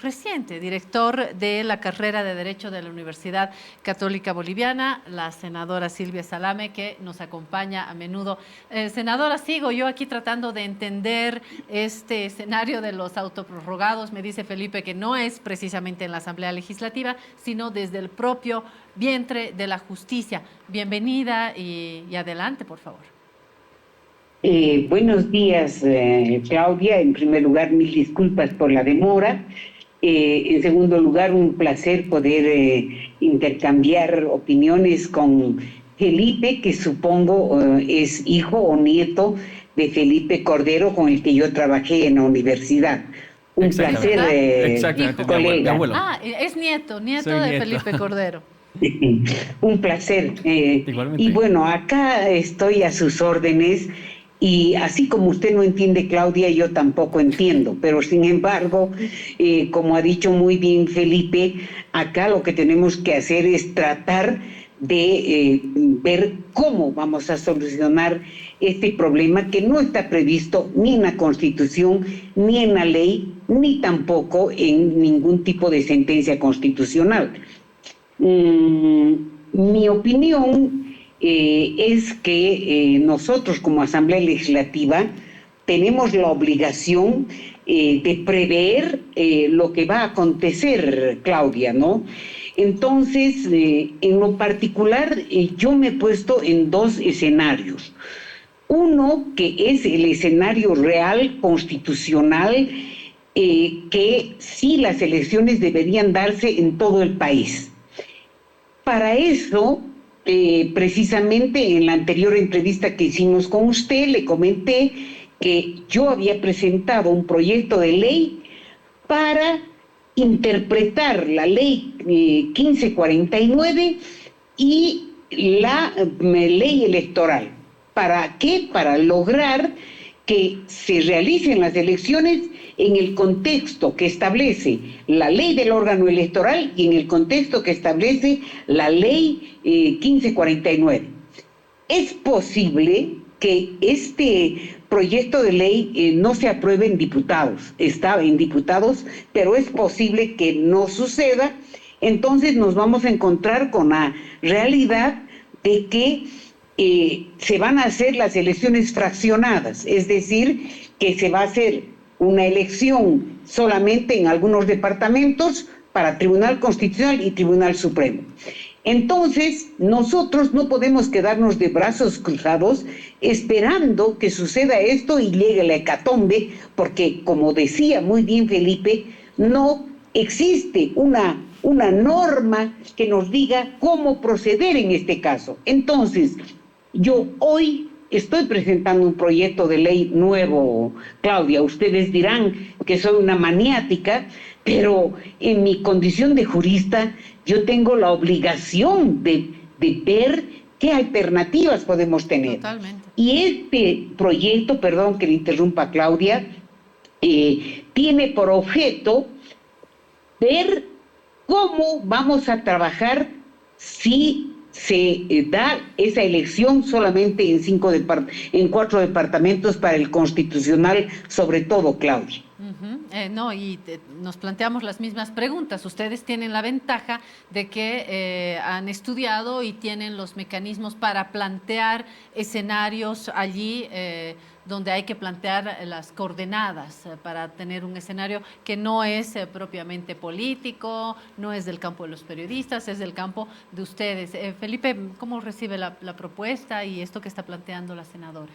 reciente director de la carrera de Derecho de la Universidad Católica Boliviana, la senadora Silvia Salame, que nos acompaña a menudo. Senadora, sigo yo aquí tratando de entender este escenario de los autoprorrogados. Me dice Felipe que no es precisamente en la Asamblea Legislativa, sino desde el propio vientre de la justicia. Bienvenida y adelante, por favor. Buenos días, Claudia. En primer lugar, mil disculpas por la demora. En segundo lugar, un placer poder intercambiar opiniones con Felipe, que supongo es hijo o nieto de Felipe Cordero, con el que yo trabajé en la universidad. Un placer, colega. Abuelo. Ah, es nieto Soy de nieto. Felipe Cordero. Un placer. Igualmente. Y bueno, acá estoy a sus órdenes. Y así como usted no entiende, Claudia, yo tampoco entiendo, pero sin embargo, como ha dicho muy bien Felipe, acá lo que tenemos que hacer es tratar de ver cómo vamos a solucionar este problema que no está previsto ni en la Constitución, ni en la ley, ni tampoco en ningún tipo de sentencia constitucional. Mi opinión es que nosotros como Asamblea Legislativa tenemos la obligación de prever lo que va a acontecer, Claudia, ¿no? Entonces, en lo particular, yo me he puesto en dos escenarios. Uno, que es el escenario real, constitucional, que sí las elecciones deberían darse en todo el país. Para eso, precisamente en la anterior entrevista que hicimos con usted, le comenté que yo había presentado un proyecto de ley para interpretar la ley 1549 y la ley electoral. ¿Para qué? Para lograr que se realicen las elecciones en el contexto que establece la ley del órgano electoral y en el contexto que establece la ley 1549. Es posible que este proyecto de ley no se apruebe en diputados, está en diputados, pero es posible que no suceda. Entonces nos vamos a encontrar con la realidad de que se van a hacer las elecciones fraccionadas, es decir, que se va a hacer una elección solamente en algunos departamentos para Tribunal Constitucional y Tribunal Supremo. Entonces, nosotros no podemos quedarnos de brazos cruzados esperando que suceda esto y llegue la hecatombe, porque, como decía muy bien Felipe, no existe una norma que nos diga cómo proceder en este caso. Entonces, yo hoy estoy presentando un proyecto de ley nuevo, Claudia. Ustedes dirán que soy una maniática, pero en mi condición de jurista yo tengo la obligación de ver qué alternativas podemos tener. Totalmente. Y este proyecto, perdón que le interrumpa, Claudia, tiene por objeto ver cómo vamos a trabajar si se da esa elección solamente en 4 departamentos para el constitucional, sobre todo, Claudia. Nos planteamos las mismas preguntas. Ustedes tienen la ventaja de que han estudiado y tienen los mecanismos para plantear escenarios allí donde hay que plantear las coordenadas para tener un escenario que no es propiamente político, no es del campo de los periodistas, es del campo de ustedes. Felipe, ¿cómo recibe la propuesta y esto que está planteando la senadora?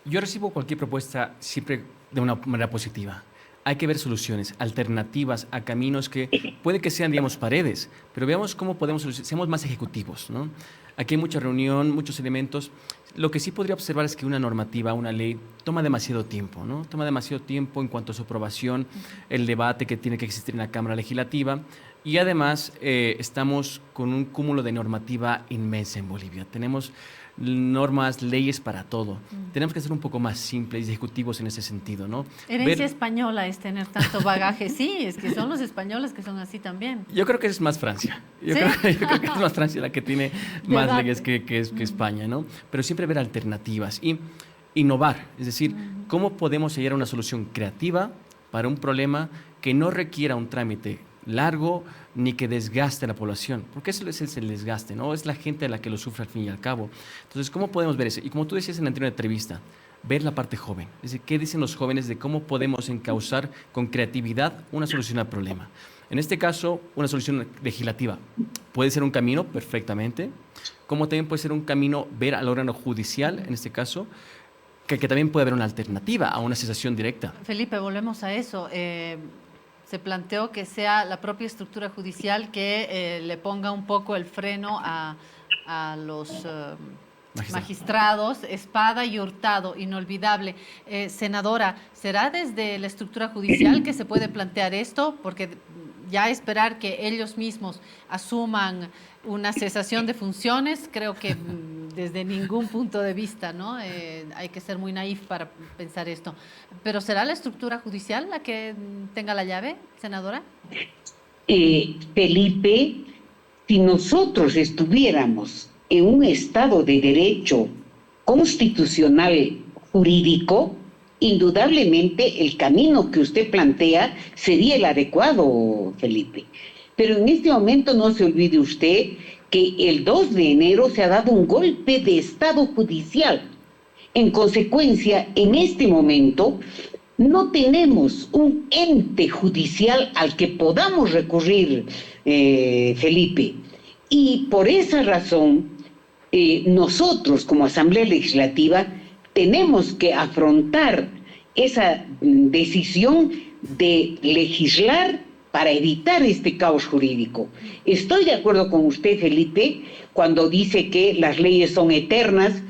Yo recibo cualquier propuesta siempre de una manera positiva. Hay que ver soluciones, alternativas a caminos que puede que sean, digamos, paredes, pero veamos cómo podemos seamos más ejecutivos, ¿no? Aquí hay mucha reunión, muchos elementos. Lo que sí podría observar es que una normativa, una ley, toma demasiado tiempo, ¿no? Toma demasiado tiempo en cuanto a su aprobación, el debate que tiene que existir en la Cámara Legislativa. Y además estamos con un cúmulo de normativa inmensa en Bolivia. Tenemos normas, leyes para todo. Tenemos que ser un poco más simples y ejecutivos en ese sentido, ¿no? Herencia española es tener tanto bagaje. Sí, es que son los españoles que son así también. Yo creo que es más Francia. Yo ¿Sí? creo que es más Francia la que tiene más Debate. leyes que España, ¿no? Pero siempre ver alternativas y innovar. Es decir, cómo podemos hallar una solución creativa para un problema que no requiera un trámite largo ni que desgaste a la población, porque eso es el desgaste, ¿no? Es la gente a la que lo sufre al fin y al cabo. Entonces, ¿cómo podemos ver eso? Y como tú decías en la anterior entrevista, ver la parte joven, es decir, qué dicen los jóvenes de cómo podemos encauzar con creatividad una solución al problema. En este caso, una solución legislativa puede ser un camino perfectamente, como también puede ser un camino ver al órgano judicial, en este caso, que también puede haber una alternativa a una cesación directa. Felipe, volvemos a eso. Se planteó que sea la propia estructura judicial que le ponga un poco el freno a los magistrados, Espada y Hurtado, inolvidable. Senadora, ¿será desde la estructura judicial que se puede plantear esto? Porque ya esperar que ellos mismos asuman una cesación de funciones, creo que desde ningún punto de vista, ¿no? Hay que ser muy naif para pensar esto. ¿Pero será la estructura judicial la que tenga la llave, senadora? Felipe, si nosotros estuviéramos en un Estado de derecho constitucional jurídico, indudablemente el camino que usted plantea sería el adecuado, Felipe. Pero en este momento no se olvide usted que el 2 de enero se ha dado un golpe de Estado judicial. En consecuencia, en este momento no tenemos un ente judicial al que podamos recurrir, Felipe. Y por esa razón, nosotros como Asamblea Legislativa tenemos que afrontar esa decisión de legislar para evitar este caos jurídico. Estoy de acuerdo con usted, Felipe, cuando dice que las leyes son eternas.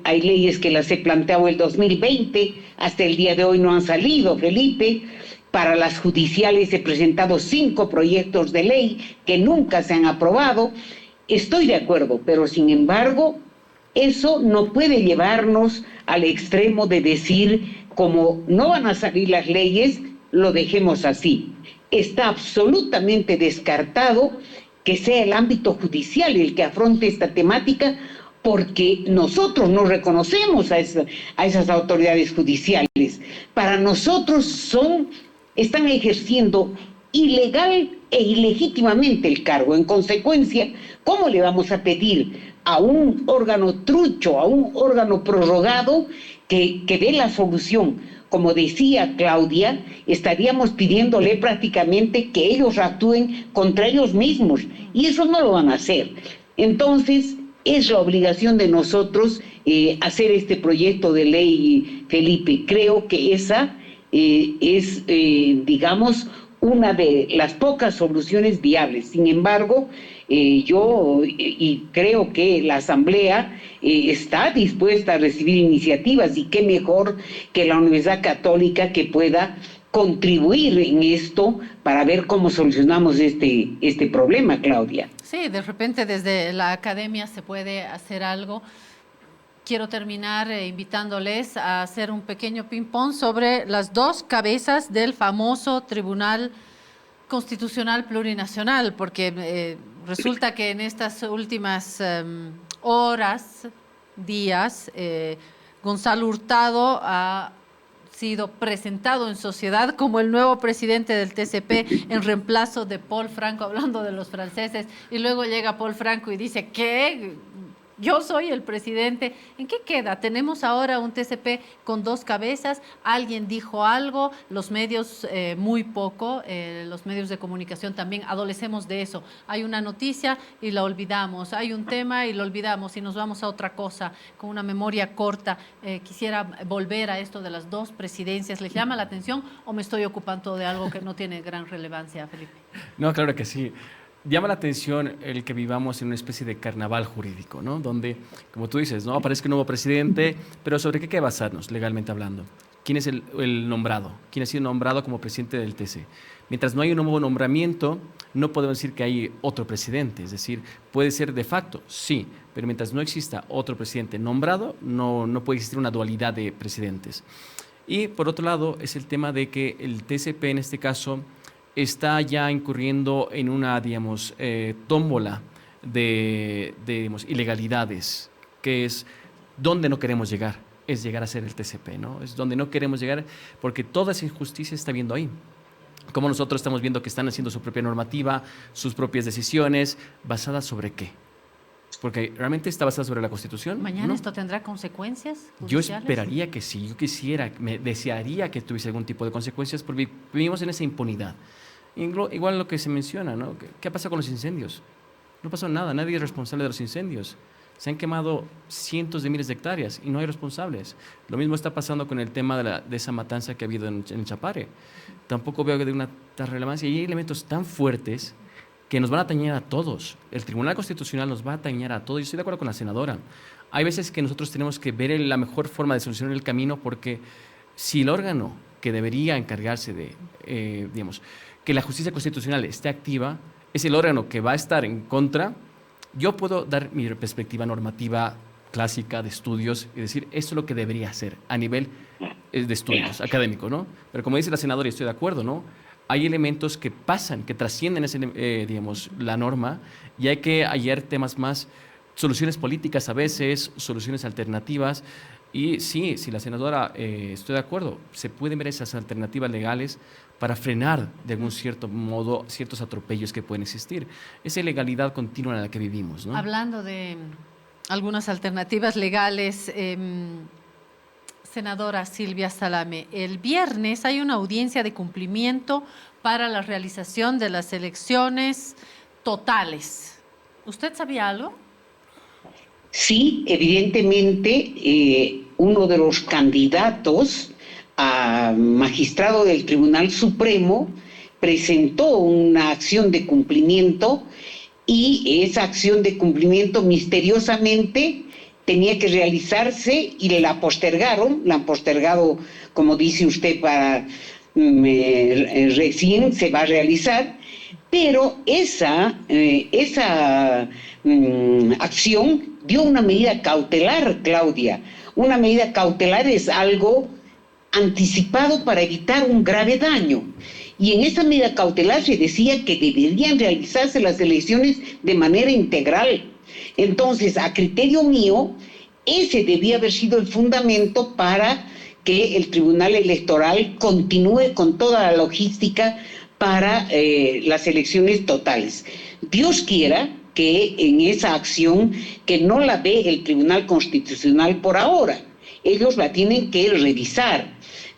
Hay leyes que las he planteado el 2020, hasta el día de hoy no han salido, Felipe. Para las judiciales he presentado 5 proyectos de ley que nunca se han aprobado. Estoy de acuerdo, pero sin embargo, eso no puede llevarnos al extremo de decir, como no van a salir las leyes, lo dejemos así. Está absolutamente descartado que sea el ámbito judicial el que afronte esta temática, porque nosotros no reconocemos a esas autoridades judiciales. Para nosotros están ejerciendo ilegal e ilegítimamente el cargo. En consecuencia, ¿cómo le vamos a pedir a un órgano trucho, a un órgano prorrogado que dé la solución? Como decía Claudia, estaríamos pidiéndole prácticamente que ellos actúen contra ellos mismos, y eso no lo van a hacer. Entonces, es la obligación de nosotros hacer este proyecto de ley, Felipe. Creo que esa es, digamos, una de las pocas soluciones viables. Sin embargo, yo creo que la Asamblea está dispuesta a recibir iniciativas, y qué mejor que la Universidad Católica que pueda contribuir en esto para ver cómo solucionamos este problema, Claudia. Sí, de repente desde la academia se puede hacer algo. Quiero terminar invitándoles a hacer un pequeño ping-pong sobre las 2 cabezas del famoso Tribunal Constitucional Plurinacional, porque resulta que en estas últimas horas, días, Gonzalo Hurtado ha sido presentado en sociedad como el nuevo presidente del TCP en reemplazo de Paul Franco, hablando de los franceses, y luego llega Paul Franco y dice que yo soy el presidente. ¿En qué queda? Tenemos ahora un TCP con 2 cabezas, alguien dijo algo, los medios muy poco, los medios de comunicación también adolecemos de eso. Hay una noticia y la olvidamos, hay un tema y lo olvidamos y nos vamos a otra cosa con una memoria corta. Quisiera volver a esto de las 2 presidencias. ¿Les llama la atención o me estoy ocupando de algo que no tiene gran relevancia, Felipe? No, claro que sí. Llama la atención el que vivamos en una especie de carnaval jurídico, ¿no? Donde, como tú dices, ¿no? Aparece un nuevo presidente, pero ¿sobre qué hay que basarnos legalmente hablando? ¿Quién es el nombrado? ¿Quién ha sido nombrado como presidente del TC? Mientras no hay un nuevo nombramiento, no podemos decir que hay otro presidente. Es decir, puede ser de facto, sí, pero mientras no exista otro presidente nombrado, no puede existir una dualidad de presidentes. Y por otro lado, es el tema de que el TCP en este caso está ya incurriendo en una, digamos, tómbola digamos, ilegalidades, que es donde no queremos llegar, es llegar a ser el TCP, ¿no? Es donde no queremos llegar porque toda esa injusticia está viendo ahí. Como nosotros estamos viendo que están haciendo su propia normativa, sus propias decisiones, ¿basadas sobre qué? Porque realmente está basada sobre la Constitución. ¿Mañana ¿no? esto tendrá consecuencias Yo judiciales? esperaría que sí, yo desearía que tuviese algún tipo de consecuencias porque vivimos en esa impunidad. Igual lo que se menciona, ¿no? ¿Qué ha pasado con los incendios? No pasó nada, nadie es responsable de los incendios. Se han quemado cientos de miles de hectáreas y no hay responsables. Lo mismo está pasando con el tema de esa matanza que ha habido en Chapare. Tampoco veo de una tal relevancia. Y hay elementos tan fuertes que nos van a atañer a todos. El Tribunal Constitucional nos va a atañer a todos. Yo estoy de acuerdo con la senadora. Hay veces que nosotros tenemos que ver la mejor forma de solucionar el camino porque si el órgano que debería encargarse de, digamos, que la justicia constitucional esté activa, es el órgano que va a estar en contra. Yo puedo dar mi perspectiva normativa clásica de estudios y decir, esto es lo que debería hacer a nivel de estudios académicos, ¿no? Pero como dice la senadora, y estoy de acuerdo, ¿no? Hay elementos que pasan, que trascienden digamos, la norma y hay que hallar temas más, soluciones políticas a veces, soluciones alternativas. Y sí, si la senadora, estoy de acuerdo, se pueden ver esas alternativas legales para frenar de algún cierto modo ciertos atropellos que pueden existir. Esa ilegalidad continua en la que vivimos, ¿no? Hablando de algunas alternativas legales, senadora Silvia Salame, el viernes hay una audiencia de cumplimiento para la realización de las elecciones totales. ¿Usted sabía algo? Sí, evidentemente, uno de los candidatos a magistrado del Tribunal Supremo presentó una acción de cumplimiento y esa acción de cumplimiento misteriosamente tenía que realizarse y la han postergado, como dice usted, para recién se va a realizar, pero esa acción dio una medida cautelar, Claudia. Una medida cautelar es algo anticipado para evitar un grave daño. Y en esa medida cautelar se decía que deberían realizarse las elecciones de manera integral. Entonces, a criterio mío, ese debía haber sido el fundamento para que el Tribunal Electoral continúe con toda la logística para las elecciones totales. Dios quiera que en esa acción, que no la ve el Tribunal Constitucional por ahora, ellos la tienen que revisar,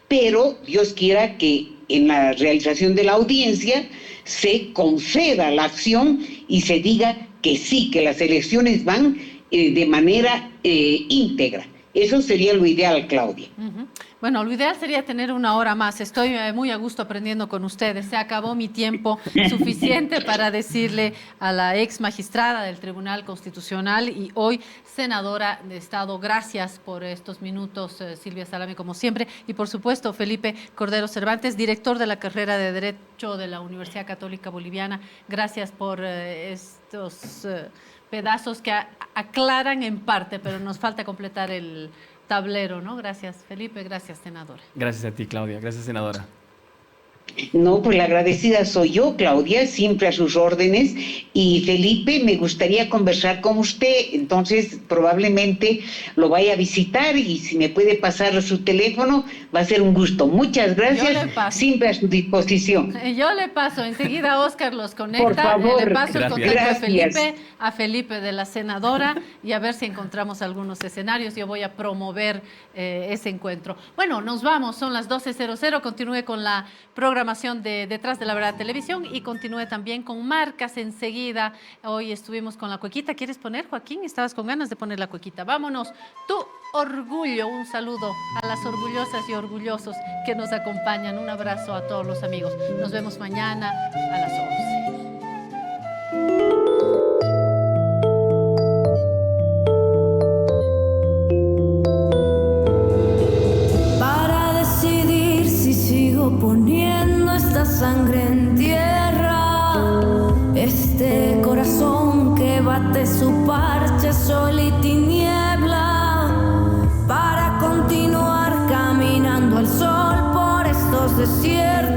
pero Dios quiera que en la realización de la audiencia se conceda la acción y se diga que sí, que las elecciones van de manera íntegra. Eso sería lo ideal, Claudia. Uh-huh. Bueno, lo ideal sería tener una hora más. Estoy muy a gusto aprendiendo con ustedes. Se acabó mi tiempo suficiente para decirle a la ex magistrada del Tribunal Constitucional y hoy senadora de Estado, gracias por estos minutos, Silvia Salame, como siempre. Y por supuesto, Felipe Cordero Cervantes, director de la carrera de Derecho de la Universidad Católica Boliviana. Gracias por estos pedazos que aclaran en parte, pero nos falta completar el tablero, ¿no? Gracias, Felipe. Gracias, senadora. Gracias a ti, Claudia. Gracias, senadora. No, pues la agradecida soy yo, Claudia, siempre a sus órdenes. Y Felipe, me gustaría conversar con usted, entonces probablemente lo vaya a visitar y si me puede pasar su teléfono, va a ser un gusto. Muchas gracias, siempre a su disposición. Yo le paso, enseguida Oscar los conecta. Por favor, le paso el contacto gracias. a Felipe de la senadora y a ver si encontramos algunos escenarios. Yo voy a promover ese encuentro. Bueno, nos vamos, son las 12:00. Continúe con la programación de Detrás de la Verdad Televisión y continúe también con Marcas enseguida. Hoy estuvimos con la cuequita. ¿Quieres poner, Joaquín? Estabas con ganas de poner la cuequita. Vámonos. Tu orgullo. Un saludo a las orgullosas y orgullosos que nos acompañan. Un abrazo a todos los amigos. Nos vemos mañana a las 11. Poniendo esta sangre en tierra, este corazón que bate su parche, sol y tiniebla, para continuar caminando al sol por estos desiertos.